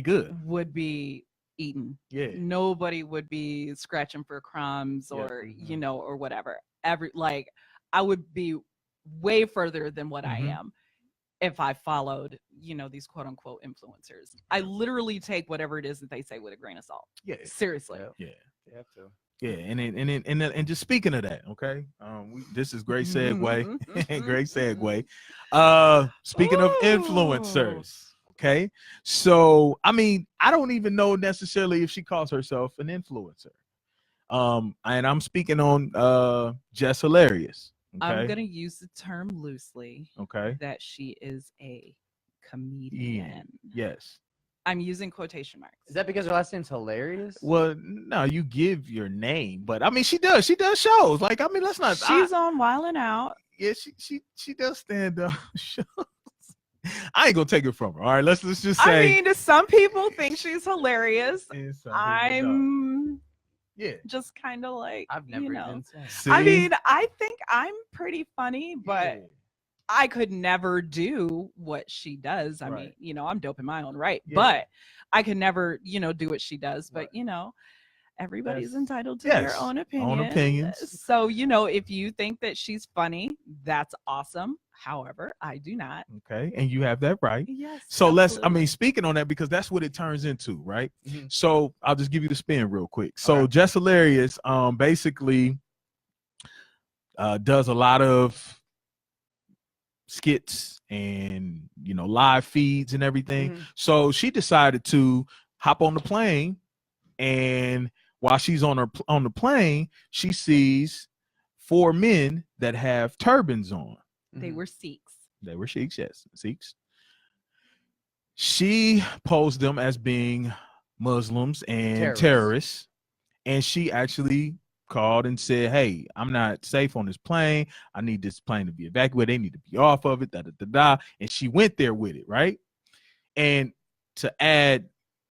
D: would be eaten. Nobody would be scratching for crumbs or you know, or whatever. I would be way further than what I am if I followed, you know, these quote unquote influencers. I literally take whatever it is that they say with a grain of salt. Seriously.
C: You have to. Yeah, and just speaking of that, okay, this is great segue, great segue. Speaking of influencers. Okay, so I mean, I don't even know necessarily if she calls herself an influencer. And I'm speaking on Jess Hilarious. Okay?
D: I'm gonna use the term loosely.
C: Okay.
D: That she is a comedian.
C: Yes.
D: I'm using quotation marks.
B: Is that because her last name's Hilarious?
C: Well, no, you give your name, but I mean, she does shows. Like, I mean, let's not.
D: She's on Wild 'N Out.
C: Yeah, she does stand up shows. I ain't gonna take it from her. All right, let's just say.
D: I mean, some people think she's hilarious. I'm just kind of like,
B: I've never even
D: seen. I mean, I think I'm pretty funny, but I could never do what she does. I mean, you know, I'm dope in my own right, but I could never, you know, do what she does. But you know, everybody's entitled to their own opinions. So, you know, if you think that she's funny, that's awesome. However, I do not.
C: Okay, and you have that right.
D: Yes.
C: So I mean, speaking on that, because that's what it turns into, right? So I'll just give you the spin real quick. So Jess Hilarious, basically, does a lot of skits and, you know, live feeds and everything. So she decided to hop on the plane, and while she's on the plane, she sees 4 men that have turbans on.
D: They were Sikhs.
C: They were Sikhs, yes, Sikhs. She posed them as being Muslims and terrorists, and she actually called and said, "Hey, I'm not safe on this plane. I need this plane to be evacuated. They need to be off of it." And she went there with it, right? And to add,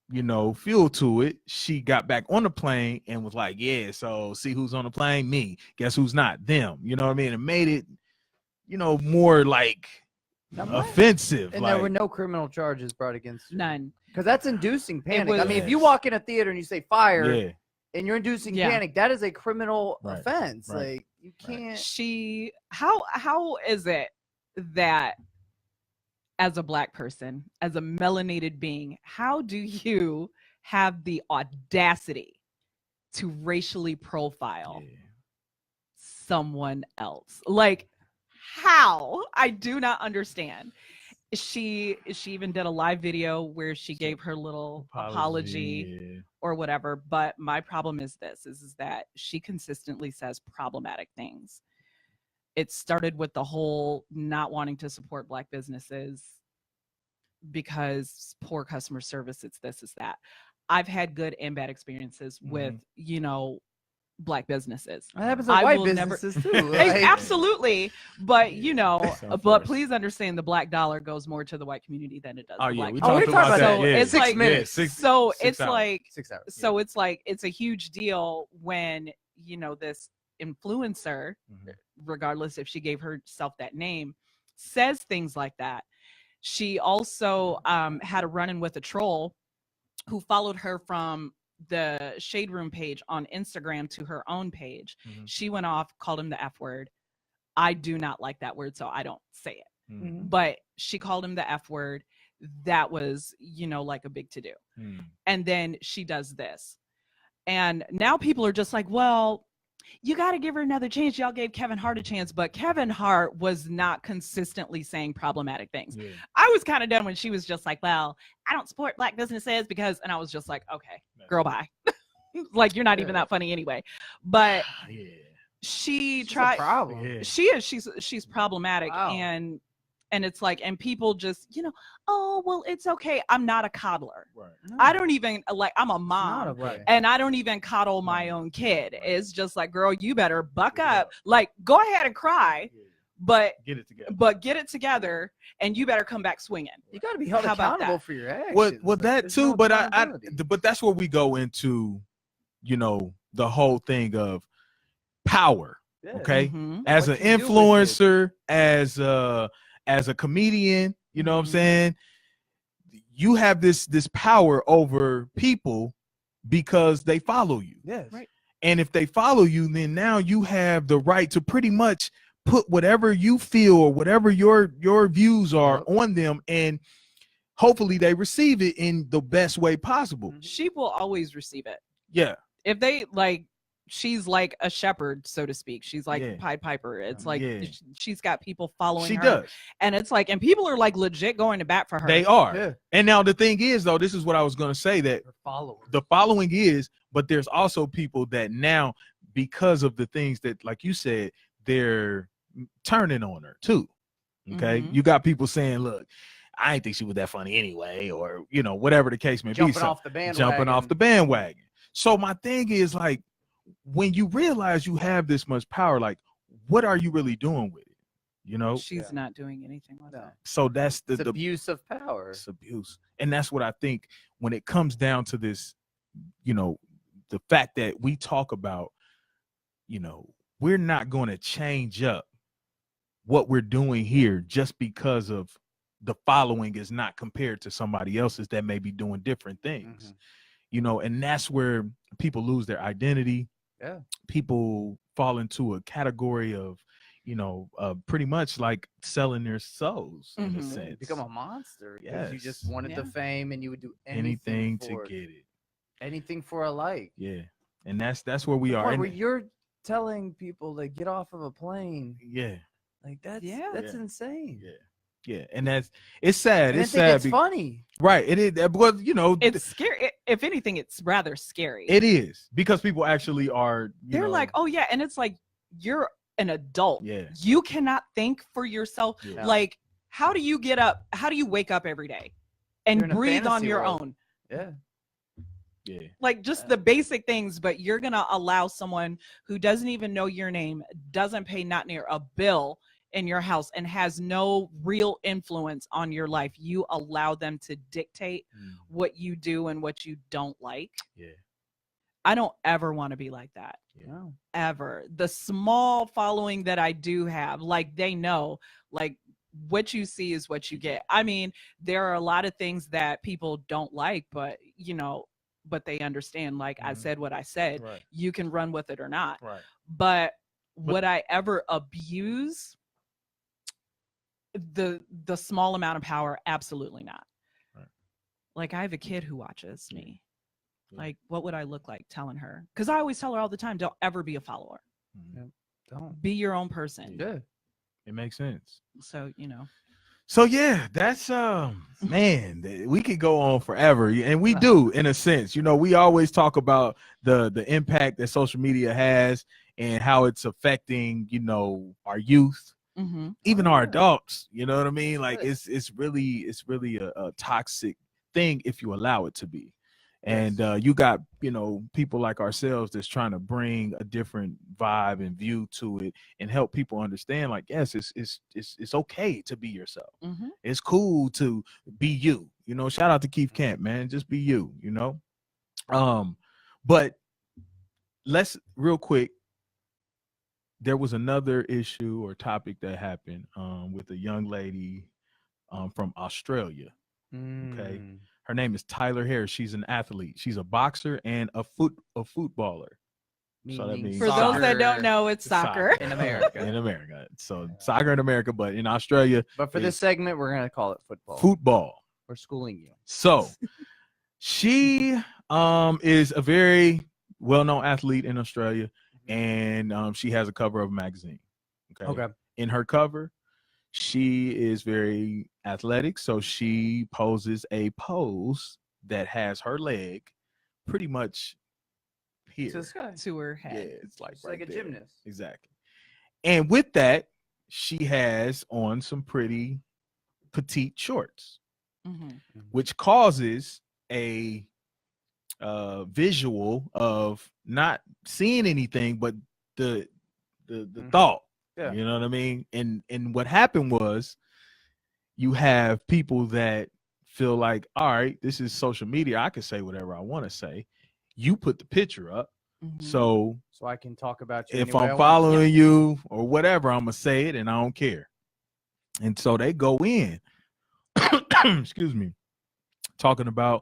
C: you know, fuel to it, she got back on the plane and was like, "Yeah, so see who's on the plane? Me. Guess who's not? Them." You know what I mean? And made it, you know, more like offensive.
B: And there were no criminal charges brought against her.
D: None.
B: Because that's inducing panic. I mean, if you walk in a theater and you say fire and you're inducing panic, that is a criminal offense. Like, you can't.
D: How is it that as a Black person, as a melanated being, how do you have the audacity to racially profile someone else? Like, how? I do not understand. She even did a live video where she gave her little apology or whatever. But my problem is this: is that she consistently says problematic things. It started with the whole not wanting to support Black businesses because poor customer service. It's this, it's that. I've had good and bad experiences with, you know, Black businesses.
B: That happens with white businesses too. Like,
D: absolutely. But, you know, but please understand the Black dollar goes more to the white community than it does the Black community.
B: We talked about that.
D: So it's
B: 6
D: like,
B: minutes.
D: So it's like,
B: 6 hours.
D: So it's like, it's a huge deal when, you know, this influencer, regardless if she gave herself that name, says things like that. She also had a run-in with a troll who followed her from the Shade Room page on Instagram to her own page.
C: Mhm.
D: She went off, called him the F word. I do not like that word, so I don't say it.
C: Mhm.
D: But she called him the F word. That was, like a big to do.
C: Mhm.
D: And then she does this. And now people are just like, well, you got to give her another chance. Y'all gave Kevin Hart a chance, but Kevin Hart was not consistently saying problematic things.
C: Yeah.
D: I was kind of done when she was just like, well, I don't support black businesses because, and I was just like, okay, girl, bye. Like, you're not even that funny anyway. But
C: Yeah.
D: she
B: She's a
D: tried.
B: problem.
C: Yeah.
D: She is. She's problematic.
B: Wow.
D: And it's like, and people just, oh, well, it's okay. I'm not a coddler.
C: Right.
B: No,
D: I don't even I'm a
B: it's
D: mom.
B: not okay.
D: And I don't even coddle my
C: Right.
D: own kid.
C: Right.
D: It's just like, girl, you better buck
C: Yeah.
D: up. Like, go ahead and cry,
C: Yeah.
D: but
C: Get it together.
D: and you better come back swinging.
B: You got to be held
D: How about
B: accountable
D: that?
B: for your actions.
C: Well,
B: Like,
C: that
B: there's
C: too,
B: no
C: but
B: accountability.
C: but that's where we go into, the whole thing of power.
B: Yeah.
C: Okay,
D: Mhm.
C: as
B: What
C: an
B: you do with it.
C: influencer, as a comedian, you know what I'm
D: Mhm.
C: saying? You have this power over people because they follow you.
B: Yes.
D: Right.
C: And if they follow you, then now you have the right to pretty much put whatever you feel or whatever your views are
B: Yep.
C: on them, and hopefully they receive it in the best way possible.
B: Mhm.
D: She will always receive it.
C: Yeah.
D: If they she's like a shepherd, so to speak. She's like
C: Yeah.
D: Pied Piper. It's like
C: Yeah.
D: she's got people following
C: She
D: her.
C: does.
D: And it's like, and people are like legit going to bat for her.
C: They are.
B: Yeah.
C: And now the thing is, though, this is what I was going to say, that
B: Her followers.
C: the following is, but there's also people that now, because of the things that, like you said, they're turning on her too. Okay.
D: Mhm.
C: You got people saying, look, I didn't think she was that funny anyway, or, whatever the case may
B: Jumping
C: be. So,
B: off the bandwagon.
C: jumping off the bandwagon. So my thing is, like, when you realize you have this much power, like, what are you really doing with it?
D: She's not doing anything with
B: No.
D: that.
C: So that's
B: It's
C: the
B: abuse of power.
C: it's abuse. And that's what I think when it comes down to this, the fact that we talk about, we're not going to change up what we're doing here just because of the following is not compared to somebody else's that may be doing different things. And that's where people lose their identity.
B: Yeah.
C: People fall into a category of, pretty much like selling their souls in a
D: Mhm.
C: sense.
B: Become a monster because you just
C: Yes.
B: wanted the
D: Yeah.
B: fame and you would do
C: anything
B: anything
C: to
B: for it.
C: get it.
B: Anything for a like.
C: Yeah. And that's where we
B: The
C: are.
B: point
C: And
B: where you're telling people to get off of a plane.
C: yeah.
B: Like that's
D: Yeah.
C: Yeah.
B: insane.
C: Yeah. Yeah. And it's sad.
B: And
C: It's
B: I think
C: sad.
B: it's funny.
C: Right. It is. Because,
D: It's scary. If anything, it's rather scary.
C: it is, because people actually are,
D: They're like, oh yeah, and it's like, you're an adult.
C: Yeah.
D: You cannot think for yourself.
C: Yeah.
D: Like, how do you get up? How do you wake up every day and
B: You're in a
D: breathe on
B: fantasy
D: your
B: world.
D: own?
B: Yeah.
C: Yeah.
D: Like, just the basic things, but you're gonna allow someone who doesn't even know your name, doesn't pay not near a bill in your house, and has no real influence on your life. You allow them to dictate what you do and what you don't like.
C: Yeah.
D: I don't ever want to be like that.
C: Yeah.
B: No.
D: Ever. The small following that I do have, like, they know, like, what you see is what you get. I mean, there are a lot of things that people don't like, but but they understand. Like, I said what I said.
C: Right.
D: You can run with it or not.
C: Right.
D: But would I ever abuse the small amount of power? Absolutely not.
C: Right.
D: Like, I have a kid who watches me.
C: Yeah.
D: Like, what would I look like telling her? Because I always tell her all the time, don't ever be a follower.
C: Mhm.
B: Don't.
D: Be your own person.
B: Yeah.
C: It makes sense.
D: So,
C: So yeah, that's man, we could go on forever, and we do, in a sense. We always talk about the impact that social media has and how it's affecting, our youth,
D: mm-hmm.
C: even our adults. You know what I mean? Like,
B: Good.
C: it's really a toxic thing if you allow it to be. And
B: Yes.
C: you got, people like ourselves that's trying to bring a different vibe and view to it and help people understand, like, yes, it's okay to be yourself.
D: Mm-hmm.
C: It's cool to be you. Shout out to Keith Camp, man. Just be you, But let's real quick. There was another issue or topic that happened with a young lady from Australia. Okay. Her name is Tyler Harris. She's an athlete. She's a boxer and a footballer. So that means
D: For those that don't know, it's soccer.
B: in America.
C: In America. So soccer in America, but in Australia.
B: But for this segment, we're gonna call it football.
C: Football.
B: We're schooling you.
C: So she is a very well-known athlete in Australia, and she has a cover of a magazine. Okay. In her cover, she is very athletic, so she poses a pose that has her leg pretty much here
D: to her head.
C: Yeah, it's like
B: She's like a gymnast.
C: Exactly. And with that, she has on some pretty petite shorts, which causes a visual of not seeing anything but the thought.
B: Yeah.
C: You know what I mean? And what happened was, you have people that feel like, all right, this is social media, I can say whatever I want to say. You put the picture up, so
B: I can talk about you
C: if
B: any way
C: I'm following you or whatever, I'm gonna say it and I don't care. And so they go in excuse me, talking about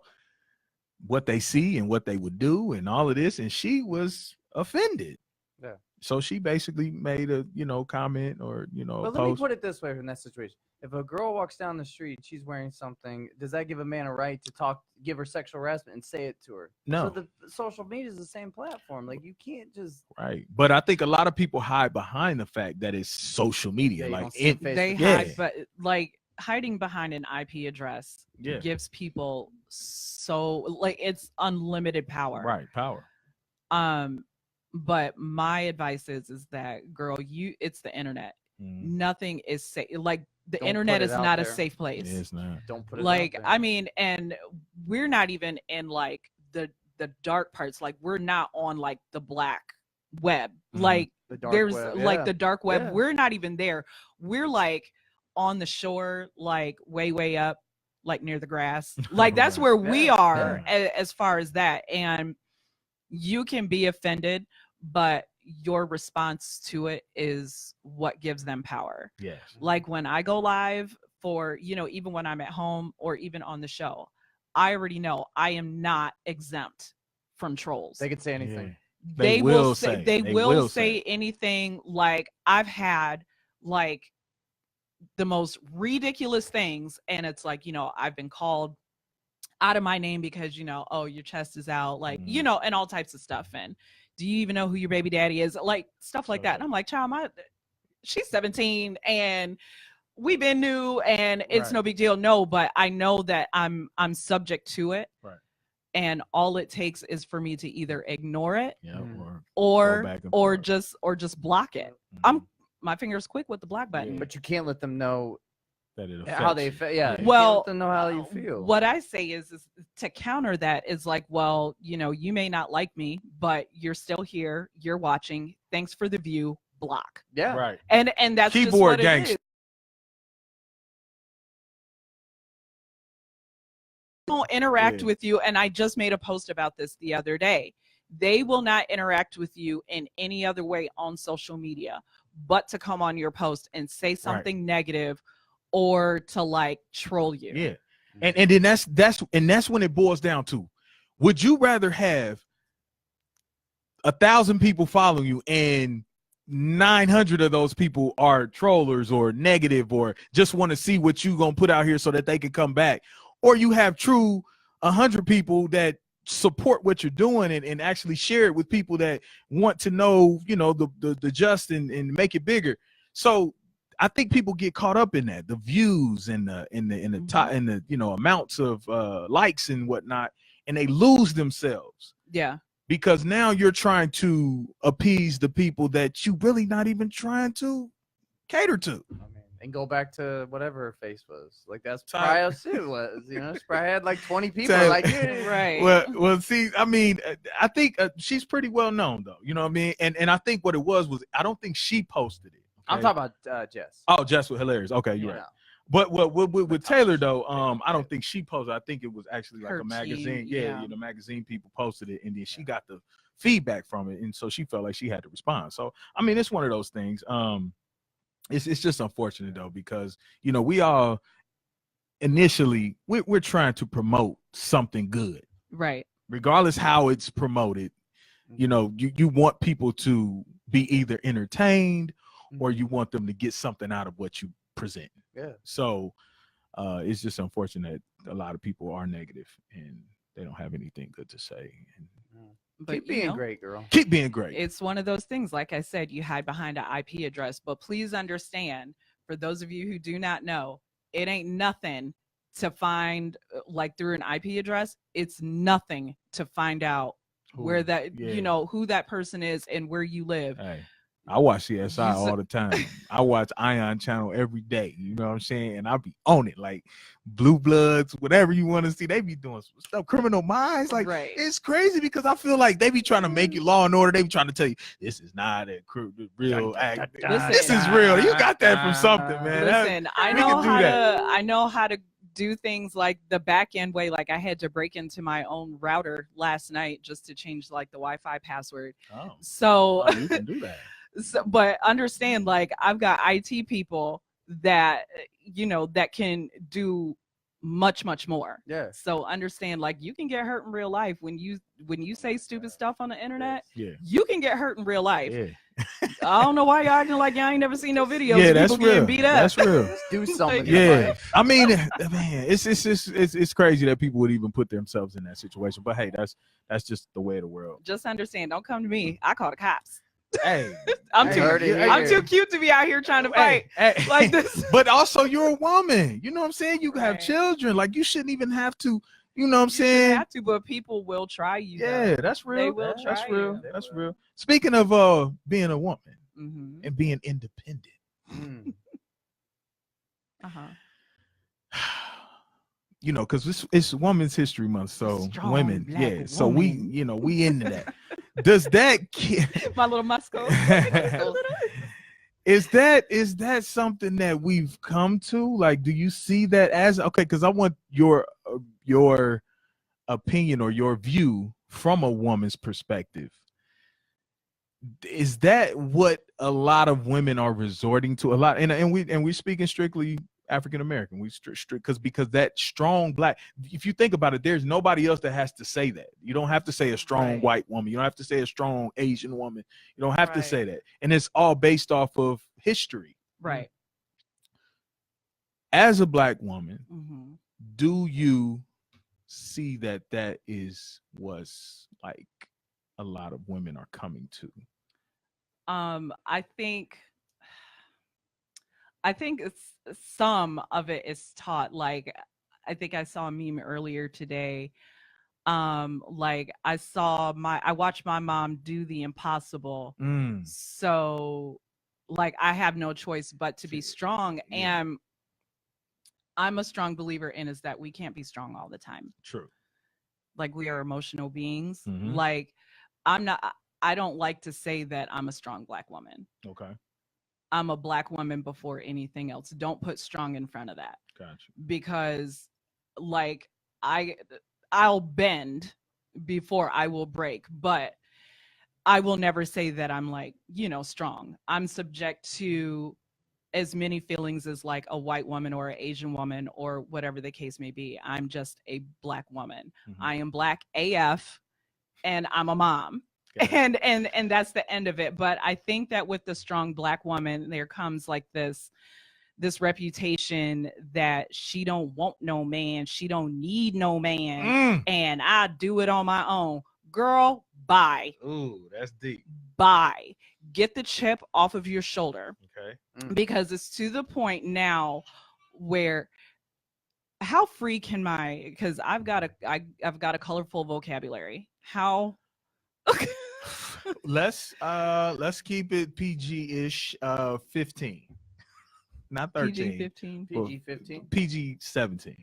C: what they see and what they would do and all of this, and she was offended.
B: Yeah.
C: So she basically made a comment or
B: But let me put it this way in that situation: if a girl walks down the street, she's wearing something, does that give a man a right to give her sexual harassment and say it to her?
C: No.
B: So the social media is the same platform. Like, you can't just
C: right. But I think a lot of people hide behind the fact that it's social media.
B: Yeah,
C: Like
D: they hide, but like hiding behind an IP address gives people it's unlimited power.
C: Right, power.
D: But my advice is that, girl, it's the internet. Nothing is safe. Like, the internet is not a safe place.
C: It is not.
B: Don't put it
D: like
B: out there.
D: I mean, and we're not even in like the dark parts. Like, we're not on like the black web. Like,
B: The dark
D: there's
B: web,
D: like the dark web.
B: Yeah.
D: We're not even there. We're like on the shore, like way up, like near the grass. Like, that's where we are as far as that. And you can be offended, but your response to it is what gives them power.
C: Yes.
D: Like, when I go live for, even when I'm at home or even on the show, I already know I am not exempt from trolls.
B: They could say anything.
C: Yeah.
D: They will say anything. Like, I've had like the most ridiculous things, and it's like, I've been called out of my name because, oh, your chest is out, like, and all types of stuff. And do you even know who your baby daddy is? Like, stuff like that. And I'm like, child, she's 17 and we've been new and it's no big deal. No, but I know that I'm subject to it.
C: Right.
D: And all it takes is for me to either ignore it
C: or
D: just block it. My finger's quick with the block button.
B: But you can't let them know
C: that it
B: how they feel. Yeah. You
D: Well,
B: can't let them know how you feel.
D: What I say is to counter that is like, well, you may not like me, but you're still here. You're watching. Thanks for the view. Block.
B: Yeah.
C: Right.
D: And that's
C: Keyboard
D: just what
C: gangster.
D: it is. Will interact with you, and I just made a post about this the other day. They will not interact with you in any other way on social media but to come on your post and say something negative or to like troll you.
C: Yeah. And then that's when it boils down to, would you rather have 1,000 people following you and 900 of those people are trollers or negative or just want to see what you gonna put out here so that they can come back, or you have true 100 people that support what you're doing and actually share it with people that want to know, the just and make it bigger. So I think people get caught up in that, the views and the top and the amounts of likes and whatnot, and they lose themselves.
D: Yeah.
C: Because now you're trying to appease the people that you really not even trying to cater to.
B: And go back to whatever her face was. Like, that's Spry too was. Spry had like 20 people. Like,
D: right.
C: Well, see, I mean, I think she's pretty well known though. You know what I mean? And I think what it was I don't think she posted it. Okay?
B: I'm talking about Jess.
C: Oh, Jess was hilarious. Okay, you're right. But with Taylor though, I don't think she posted. I think it was actually like
D: her
C: a magazine.
D: team,
C: The magazine people posted it, and then she got the feedback from it, and so she felt like she had to respond. So I mean, it's one of those things. It's just unfortunate though, because we all initially we're trying to promote something good,
D: Right.
C: regardless how it's promoted. You know, you want people to be either entertained or you want them to get something out of what you present.
B: Yeah.
C: So it's just unfortunate that a lot of people are negative and they don't have anything good to say.
D: But
B: keep being great, girl.
C: Keep being great.
D: It's one of those things, like I said, you hide behind an IP address, but please understand, for those of you who do not know, it ain't nothing to find like through an IP address. It's nothing to find out where that, you know, who that person is and where you live.
C: Hey, I watch CSI all the time. I watch Ion Channel every day. You know what I'm saying? And I be on it, like Blue Bloods, whatever you want to see. They be doing some stuff, Criminal Minds. Like it's crazy because I feel like they be trying to make you Law and Order. They be trying to tell you this is not a real act. This is real. You got that from something, man.
D: Listen, I know how to do things like the back end way. Like I had to break into my own router last night just to change like the Wi-Fi password. So
C: you can do that.
D: So, but understand, like I've got IT people that, you know, that can do much more.
B: Yeah.
D: So understand, like you can get hurt in real life when you say stupid stuff on the internet.
C: Yeah.
D: You can get hurt in real life.
C: Yeah.
D: I don't know why y'all acting like y'all ain't never seen no videos.
C: Yeah,
D: of
C: that's
D: people
C: real.
D: Getting beat up.
C: That's real.
B: Do something.
C: Yeah. I mean, man, it's crazy that people would even put themselves in that situation. But hey, that's just the way of the world.
D: Just understand. Don't come to me. I call the cops.
C: Hey,
D: I'm too cute to be out here trying to fight like this.
C: But also, you're a woman. You know what I'm saying? You have children. Like you shouldn't even have to. You know what I'm saying?
D: Have to, but people will try you.
C: Yeah,
D: though.
C: that's real.
D: They will try.
C: That's real.
D: You.
C: That's real. Speaking of being a woman and being independent. You know, because it's Women's History Month, so women, so we, you know, we into that. Does that
D: my little Musco?
C: Is that something that we've come to? Like, do you see that as okay? Because I want your opinion or your view from a woman's perspective. Is that what a lot of women are resorting to? A lot, and we're speaking strictly African American. We strict because that strong black. If you think about it, there's nobody else that has to say that. You don't have to say a strong white woman. You don't have to say a strong Asian woman. You don't have to say that. And it's all based off of history.
D: Right.
C: As a black woman, do you see that was like a lot of women are coming to?
D: I think some of it is taught. Like, I think I saw a meme earlier today. Like I watched my mom do the impossible. So like I have no choice but to be strong. And I'm a strong believer in is that we can't be strong all the time.
C: True.
D: Like we are emotional beings. Like I don't like to say that I'm a strong black woman.
C: Okay.
D: I'm a black woman before anything else. Don't put strong in front of that.
C: Gotcha.
D: Because like I'll bend before I will break, but I will never say that I'm like, you know, strong. I'm subject to as many feelings as like a white woman or an Asian woman or whatever the case may be. I'm just a black woman. I am black AF and I'm a mom. And that's the end of it. But I think that with the strong black woman, there comes like this reputation that she don't want no man, she don't need no man, and I do it on my own. Girl, bye.
C: Ooh, that's deep.
D: Bye. Get the chip off of your shoulder.
C: Okay.
D: Because it's to the point now where how free can because I've got a colorful vocabulary. How
C: let's keep it PG-ish 15. Not 13.
D: PG-15.
B: PG-15.
C: PG-17.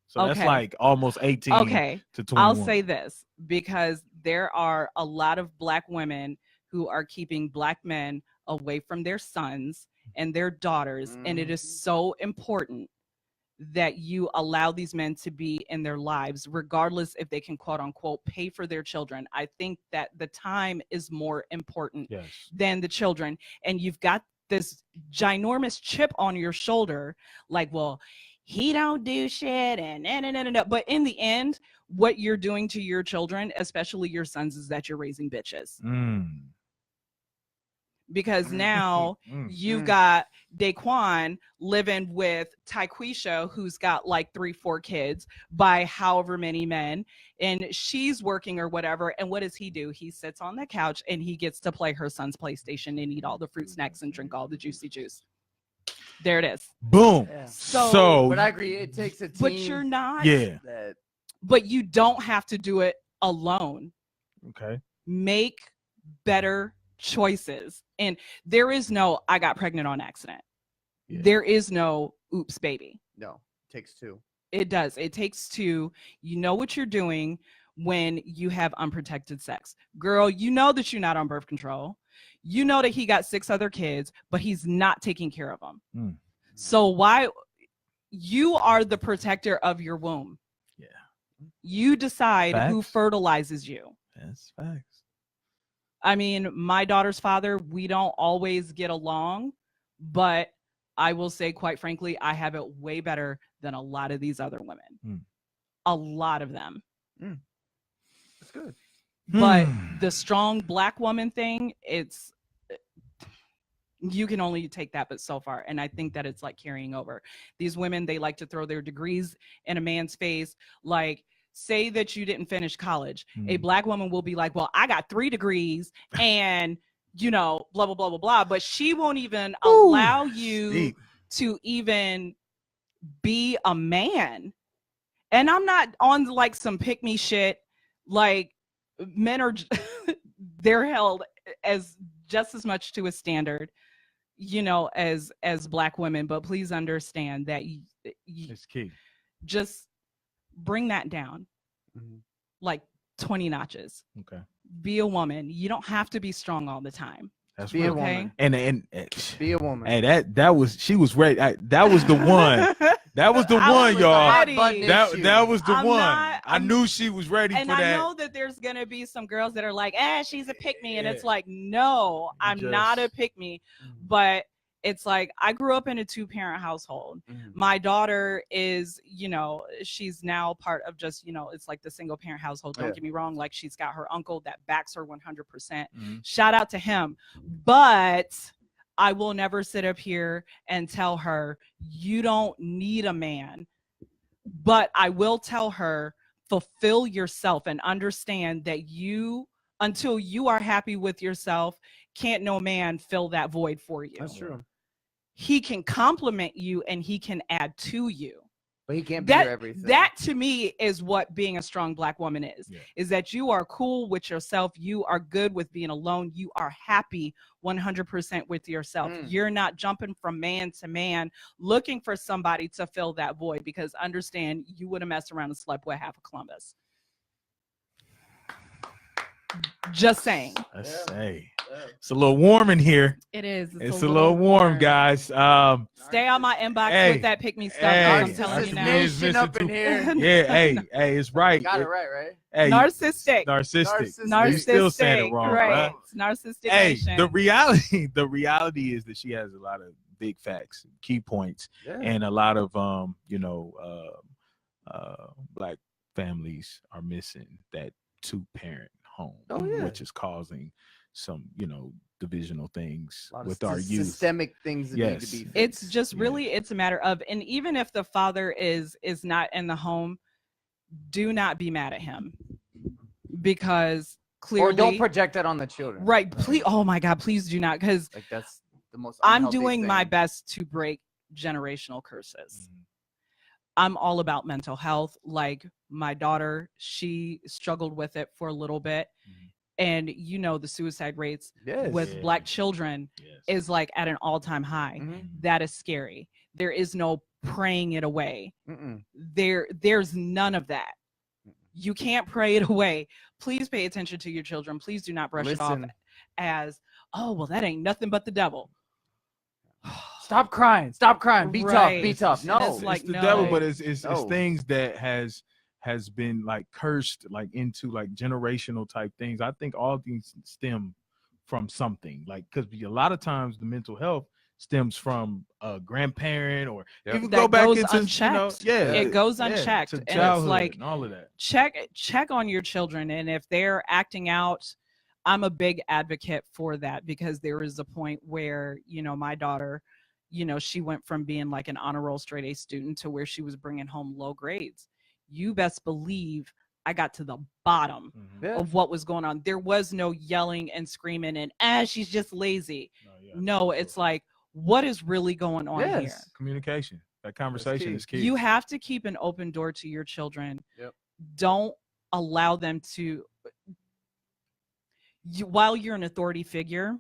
C: So that's like almost 18 to 21.
D: I'll say this because there are a lot of black women who are keeping black men away from their sons and their daughters. And it is so important that you allow these men to be in their lives, regardless if they can quote unquote pay for their children. I think that the time is more important than the children. And you've got this ginormous chip on your shoulder, like, well, he don't do shit and but in the end, what you're doing to your children, especially your sons, is that you're raising bitches. Because now you've got Daquan living with Tyquisha, who's got like 3-4 kids by however many men, and she's working or whatever. And what does he do? He sits on the couch and he gets to play her son's PlayStation and eat all the fruit snacks and drink all the juicy juice. There it is.
C: Boom.
B: Yeah.
C: So
B: but I agree, it takes a team.
D: But you're not.
C: Yeah.
D: But you don't have to do it alone.
C: Okay.
D: Make better choices. And there is no I got pregnant on accident. Yeah. There is no oops baby.
B: No, it takes two.
D: It does. It takes two. You know what you're doing when you have unprotected sex. Girl, you know that you're not on birth control. You know that he got 6 other kids, but he's not taking care of them. So why you are the protector of your womb.
C: Yeah.
D: You decide who fertilizes you.
C: That's facts.
D: I mean, my daughter's father, we don't always get along, but I will say, quite frankly, I have it way better than a lot of these other women. A lot of them.
B: That's good.
D: But the strong Black woman thing, you can only take that but so far. And I think that it's like carrying over. These women, they like to throw their degrees in a man's face. Like, say that you didn't finish college. A Black woman will be like, well, I got 3 degrees and, you know, blah, blah, blah, blah, blah. But she won't even allow you to even be a man. And I'm not on like some pick me shit. Like, men are, they're held as just as much to a standard, you know, as Black women. But please understand that
C: it's key.
D: Just bring that down like 20 notches.
C: Okay.
D: Be a woman. You don't have to be strong all the time.
C: That's
B: be a woman.
C: And
B: be a woman.
C: Hey, that was she was ready. That was the one. That was the one, y'all. That was the one. I knew she was ready for that.
D: And I know that there's gonna be some girls that are like, she's a pick me, and it's like, no, I'm not a pick me, but it's like I grew up in a 2-parent household. My daughter is, you know, she's now part of just, you know, it's like the single parent household. Don't get me wrong. Like, she's got her uncle that backs her 100%. Shout out to him. But I will never sit up here and tell her you don't need a man. But I will tell her, fulfill yourself and understand that you, until you are happy with yourself, can't no man fill that void for you.
B: That's true.
D: He can compliment you and he can add to you.
B: But he can't be your everything.
D: That to me is what being a strong Black woman is that you are cool with yourself. You are good with being alone. You are happy 100% with yourself. You're not jumping from man to man looking for somebody to fill that void, because understand, you would have messed around and slept with half of Columbus. Just saying.
C: It's a little warm in here.
D: It is.
C: It's a little warm, guys.
D: Stay on my inbox with that pick me stuff. I'm telling you now.
B: Up in here.
C: Yeah, hey, it's right.
B: Got it right?
C: Hey,
D: narcissistic.
C: You still saying it wrong,
D: right? Narcissistic.
C: Hey,
D: nation.
C: the reality is that she has a lot of big facts, key points, and a lot of Black families are missing that 2-parent home, which is causing some, divisional things with our youth.
B: Systemic things that need to be fixed.
D: It's just really, it's a matter of, and even if the father is not in the home, do not be mad at him, because clearly,
B: or don't project that on the children.
D: Right. Please. Oh my God, please do not. Because
B: like that's the most
D: I'm doing my best to break generational curses. I'm all about mental health. Like, my daughter, she struggled with it for a little bit. And the suicide rates with Black children is like at an all-time high. That is scary. There is no praying it away. There's none of that. You can't pray it away. Please pay attention to your children. Please do not brush it off as, oh, well, that ain't nothing but the devil.
B: Stop crying. Be tough. No,
C: it's like the devil, but it's things that has been like cursed, like into like generational type things. I think all these stem from something, like, because a lot of times the mental health stems from a grandparent, or
B: Yep.
C: even
D: That
C: go back
D: goes
C: into
D: unchecked. It goes unchecked,
C: to
D: and it's
C: childhood
D: like,
C: and all of that.
D: check on your children, and if they're acting out, I'm a big advocate for that, because there is a point where, my daughter, she went from being like an honor roll straight A student to where she was bringing home low grades. You best believe I got to the bottom
B: Yeah.
D: of what was going on. There was no yelling and screaming and she's just lazy. No, it's like, what is really going on here?
B: Yes.
C: Communication. That conversation is key.
D: You have to keep an open door to your children.
B: Yep.
D: Don't allow them to, while you're an authority figure,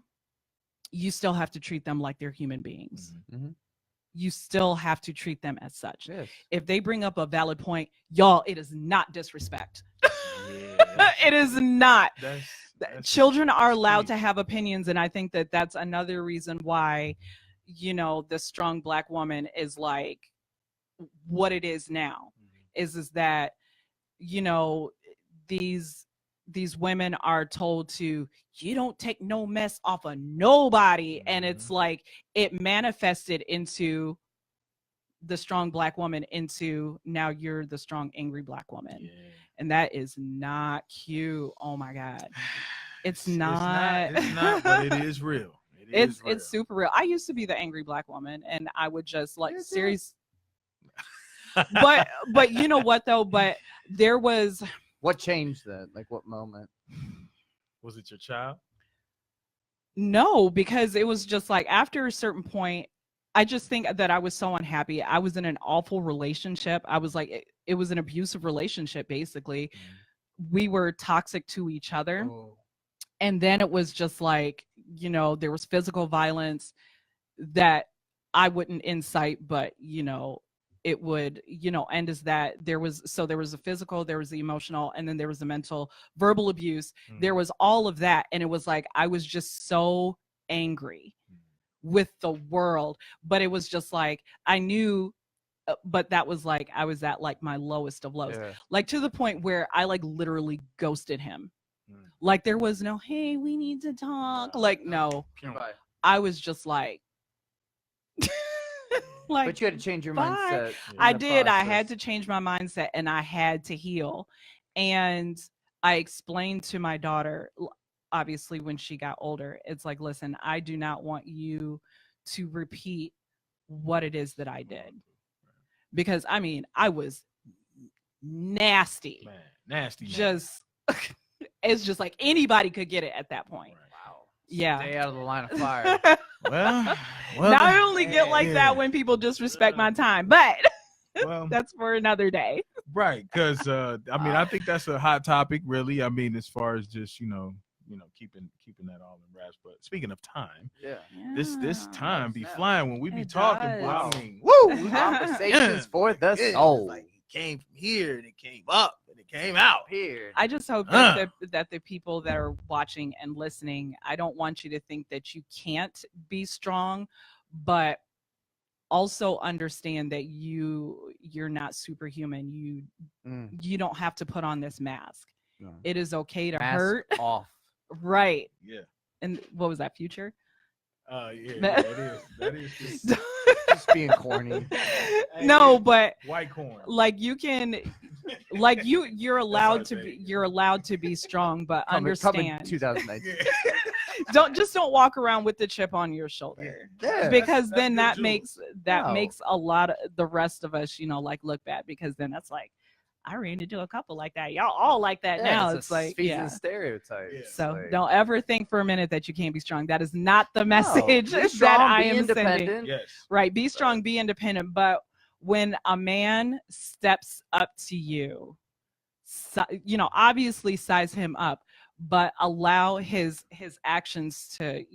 D: you still have to treat them like they're human beings.
B: Mm-hmm.
D: You still have to treat them as such.
B: Yes.
D: If they bring up a valid point, y'all, it is not disrespect. It is not. That's children are allowed to have opinions, and I think that that's another reason why, the strong Black woman is like what it is now. Is that, these women are told to, you don't take no mess off of nobody. And it's like, it manifested into the strong Black woman into, now you're the strong, angry Black woman. Yeah. And that is not cute. Oh my God. It's not,
C: but it is real.
D: It's super real. I used to be the angry Black woman, and I would just like serious. but you know what though? But there was.
B: What changed that? Like what moment?
C: Was it your child?
D: No, because it was just like after a certain point, I just think that I was so unhappy. I was in an awful relationship. I was like, it was an abusive relationship, basically. We were toxic to each other. Oh. And then it was just like, there was physical violence that I wouldn't incite, but, it would, end as that there was a physical, there was the emotional, and then there was the mental, verbal abuse. There was all of that. And it was like, I was just so angry with the world, but it was just like, I knew, but that was like, I was at like my lowest of lows, like to the point where I like literally ghosted him. Like there was no, hey, we need to talk. Like, no, I was just like, like,
B: but you had to change your mindset.
D: I did. I had to change my mindset, and I had to heal. And I explained to my daughter, obviously when she got older, it's like, listen, I do not want you to repeat what it is that I did. Because I mean, I was nasty. Man, nasty. Just it's just like anybody could get it at that point. Wow. Yeah.
B: Stay out of the line of fire.
C: well,
D: now I only get like that when people disrespect my time, but that's for another day.
C: Right, because I mean, I think that's a hot topic, really. I mean, as far as just keeping that all in wraps. But speaking of time, this time be flying when we be talking. Boy, I mean,
B: woo, conversations for the soul.
C: Like it came from here and it came up and it came out here.
D: I just hope that the people that are watching and listening, I don't want you to think that you can't be strong, but also understand that you're not superhuman. You don't have to put on this mask. No. It is okay to hurt.
B: Off.
D: Right.
C: Yeah.
D: And what was that, Future?
C: Yeah, that is
B: just being corny.
D: No, but
C: white corn.
D: Like you can, like you're allowed to be strong, but understand.
B: 2019.
D: Don't walk around with the chip on your shoulder, because then that makes a lot of the rest of us, like look bad, because then that's like, I ran into a couple like that. Y'all all like that now. It's like,
B: stereotype.
D: Yeah. So don't ever think for a minute that you can't be strong. That is not the message that I am sending.
C: Yes.
D: Right. Be strong, be independent. But when a man steps up to you, obviously size him up, but allow his actions to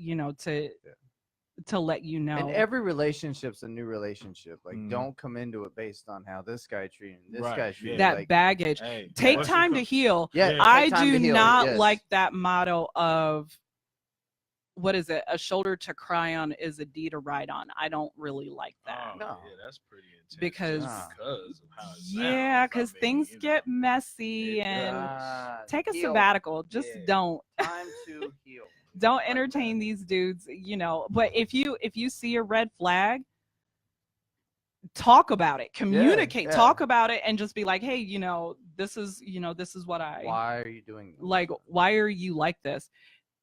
D: let you know.
B: And every relationship's a new relationship. Like, don't come into it based on how this guy treated this guy treated.
D: That
B: like,
D: baggage.
C: Hey,
D: take time to heal.
B: Yeah,
D: I do not like that motto of, what is it? A shoulder to cry on is a D to ride on. I don't really like that.
C: No. Yeah, that's pretty intense.
D: Because
C: of how it sounds.
D: Because things get messy, and take a sabbatical. Just don't.
B: Time to heal.
D: Don't entertain these dudes, but if you see a red flag, talk about it, communicate, talk about it, and just be like, hey, this is what
B: why are you doing this?
D: like, why are you like this?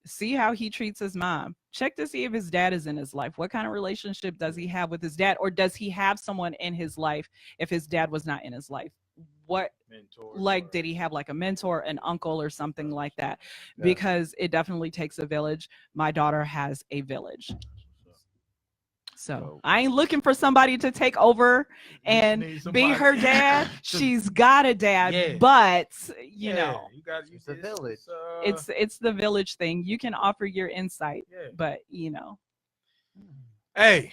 D: See how he treats his mom. Check to see if his dad is in his life. What kind of relationship does he have with his dad? Or does he have someone in his life if his dad was not in his life? What mentor, like, did he have like a mentor, an uncle, or something like that? Because it definitely takes a village. My daughter has a village. So I ain't looking for somebody to take over and be her dad. She's got a dad, but you know,
B: it's a village.
D: It's the village thing. You can offer your insight, but
C: Hey,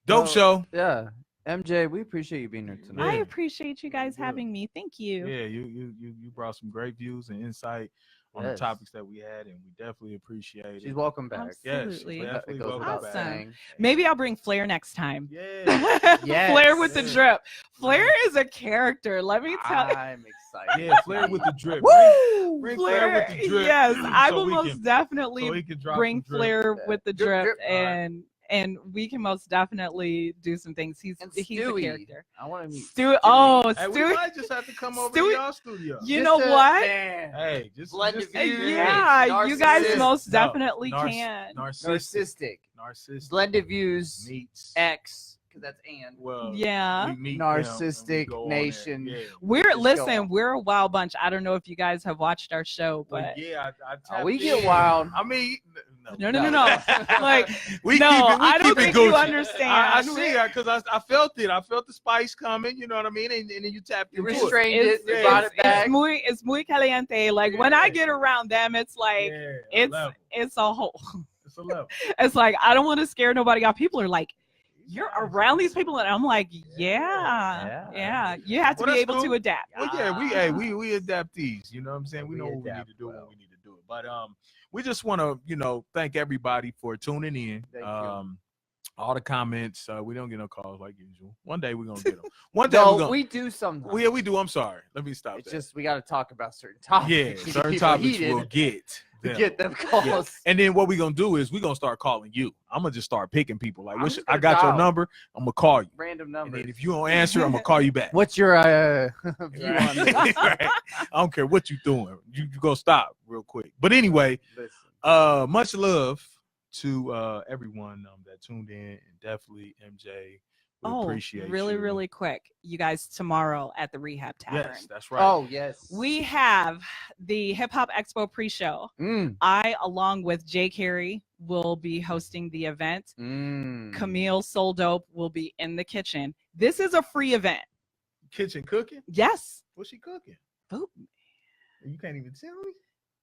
C: dope show.
B: Yeah, MJ, we appreciate you being here tonight.
D: I appreciate you guys having me. Thank you.
C: Yeah, you brought some great views and insight on the topics that we had, and we definitely appreciate it.
B: She's welcome back.
D: Absolutely.
C: Yes, definitely welcome
D: awesome.
C: Back.
D: Maybe I'll bring Flair next time.
C: Yeah.
D: Flair with the drip. Flair is a character. Let me tell you.
B: I'm excited.
C: Yeah, Flair with the drip.
D: Woo!
C: Bring Flair with the drip.
D: Yes, I will most definitely bring Flair with the drip, and we can most definitely do some things. He's a character.
B: I want to meet
D: Stewie. Oh,
C: hey,
D: Stewie.
C: We might just have to come over to y'all studio.
D: You know what?
C: Hey, just
D: yeah, you guys most definitely can.
B: Narcissistic. Blended Views
C: meets
B: X. That's
C: well,
B: Narcissistic Nation.
D: We're a wild bunch. I don't know if you guys have watched our show, but
B: we get wild.
C: I mean,
D: no. Like,
C: I
D: don't think you understand.
C: I see that because I felt it. I felt the spice coming. You know what I mean? And then you tapped
B: it. You restrained it. You brought it back.
D: It's muy caliente. Like when I get around them, it's like it's a whole.
C: It's a level.
D: It's like I don't want to scare nobody off. People are like, you're around these people, and I'm like, yeah. You have to be able to adapt.
C: Well, we adaptees. You know what I'm saying? We know what we need to do when we need to do it. But we just want to thank everybody for tuning in. All the comments. We don't get no calls like usual. One day we're gonna get them. One day
B: we do sometimes.
C: We do. I'm sorry. Let me stop.
B: It's just we got to talk about certain topics.
C: Yeah, certain topics will get.
B: Get them calls.
C: Yeah. And then what we're gonna do is we're gonna start calling you. I'm gonna just start picking people. Like, I got your number. I'm gonna call you.
B: Random number.
C: And if you don't answer, I'm gonna call you back.
B: What's your view on this?
C: I don't care what you doing. You go stop real quick. But anyway, much love to everyone that tuned in, and definitely MJ. We appreciate
D: really quick. You guys, tomorrow at the Rehab Tavern.
C: Yes, that's right.
B: Oh, yes.
D: We have the Hip Hop Expo pre-show. I, along with Jay Carey, will be hosting the event. Camille Soul Dope will be in the kitchen. This is a free event.
C: Kitchen cooking?
D: Yes.
C: What's she cooking?
D: Food.
C: You can't even tell me.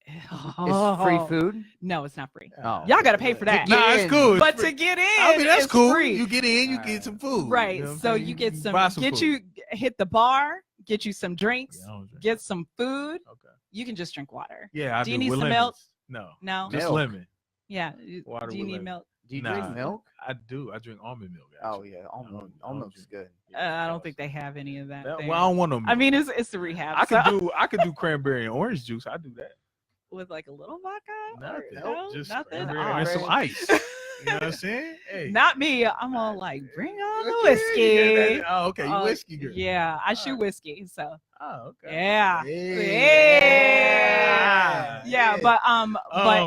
B: It's free food?
D: No, it's not free.
B: Oh,
D: y'all gotta pay for that.
C: Nah, it's cool.
D: But to get in,
C: I mean, that's cool.
D: Free.
C: You get in, you get some food.
D: Right.
C: You know
D: so you get some
C: food.
D: You hit the bar, get you some drinks,
C: drink.
D: Get some food.
C: Okay.
D: You can just drink water.
C: Yeah, I do.
D: Do you need some
C: lemons.
D: milk?
C: No. Just lemon.
D: Yeah.
C: Water
D: do you need milk?
B: Do you drink milk?
C: I do. I drink almond milk.
B: Actually. Oh yeah, almond milk's good.
D: I don't think they have any of that.
C: Well, I don't want no milk.
D: I mean, it's the Rehab.
C: I could do cranberry and orange juice. I do that.
D: With like a little vodka?
C: Nothing. Just
D: nothing.
C: And some ice. You know what I'm saying? Hey.
D: Not me. I'm all like, bring on the whiskey.
C: Okay. You whiskey girl.
D: Yeah, I shoot whiskey. So.
C: Oh, okay.
D: Yeah. Yeah. But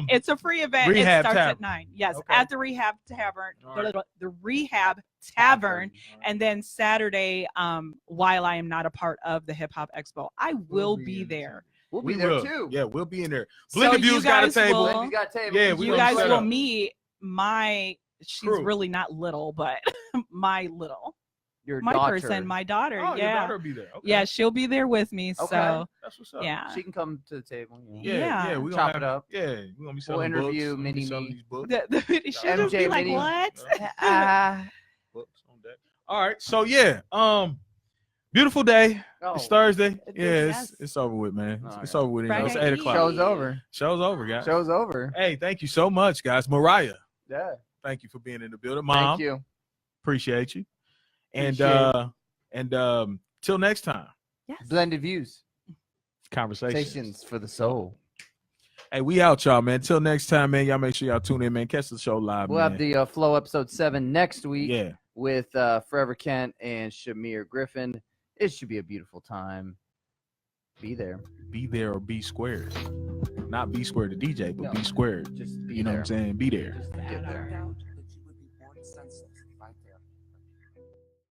D: it's a free event.
C: Rehab
D: it starts
C: Tavern.
D: at 9. Yes,
C: okay.
D: at the Rehab Tavern.
C: Right.
D: The Rehab Tavern. And then Saturday, while I am not a part of the Hip Hop Expo, I will be there.
B: We'll be there too.
C: Yeah, we'll be in there. Blended Views got a table.
B: Yeah,
D: you guys will meet she's really not little, but my daughter. My daughter.
C: Oh,
D: yeah.
C: Your daughter will be there. Okay.
D: Yeah, she'll be there with me.
B: Okay.
D: So
C: that's what's up.
D: yeah.
B: She can come to the table.
D: Yeah.
C: We're
B: chop it up.
C: Yeah, we're gonna be selling
B: We'll interview
C: books.
B: Mini-Me.
D: She'll just be like, what?
C: Books on deck. All right. So beautiful day. It's Thursday. It's over with, man. It's over with. It's 8 o'clock.
B: Show's over.
C: Show's over, guys.
B: Show's over.
C: Hey, thank you so much, guys. Mariah.
B: Yeah.
C: Thank you for being in the building. Mom.
B: Thank you.
C: Appreciate you. And till next time.
D: Yes.
B: Blended Views.
C: Conversations
B: for the soul.
C: Hey, we out, y'all, man. Until next time, man. Y'all make sure y'all tune in, man. Catch the show live,
B: We'll
C: man.
B: have the Flow episode 7 next week.
C: Yeah.
B: With Forever Kent and Shamir Griffin. It should be a beautiful time. Be there.
C: Be there or be squared. Not be squared to DJ, but
B: No,
C: be squared.
B: Just be
C: you know
B: there.
C: what I'm saying? Be there.
B: Just get there.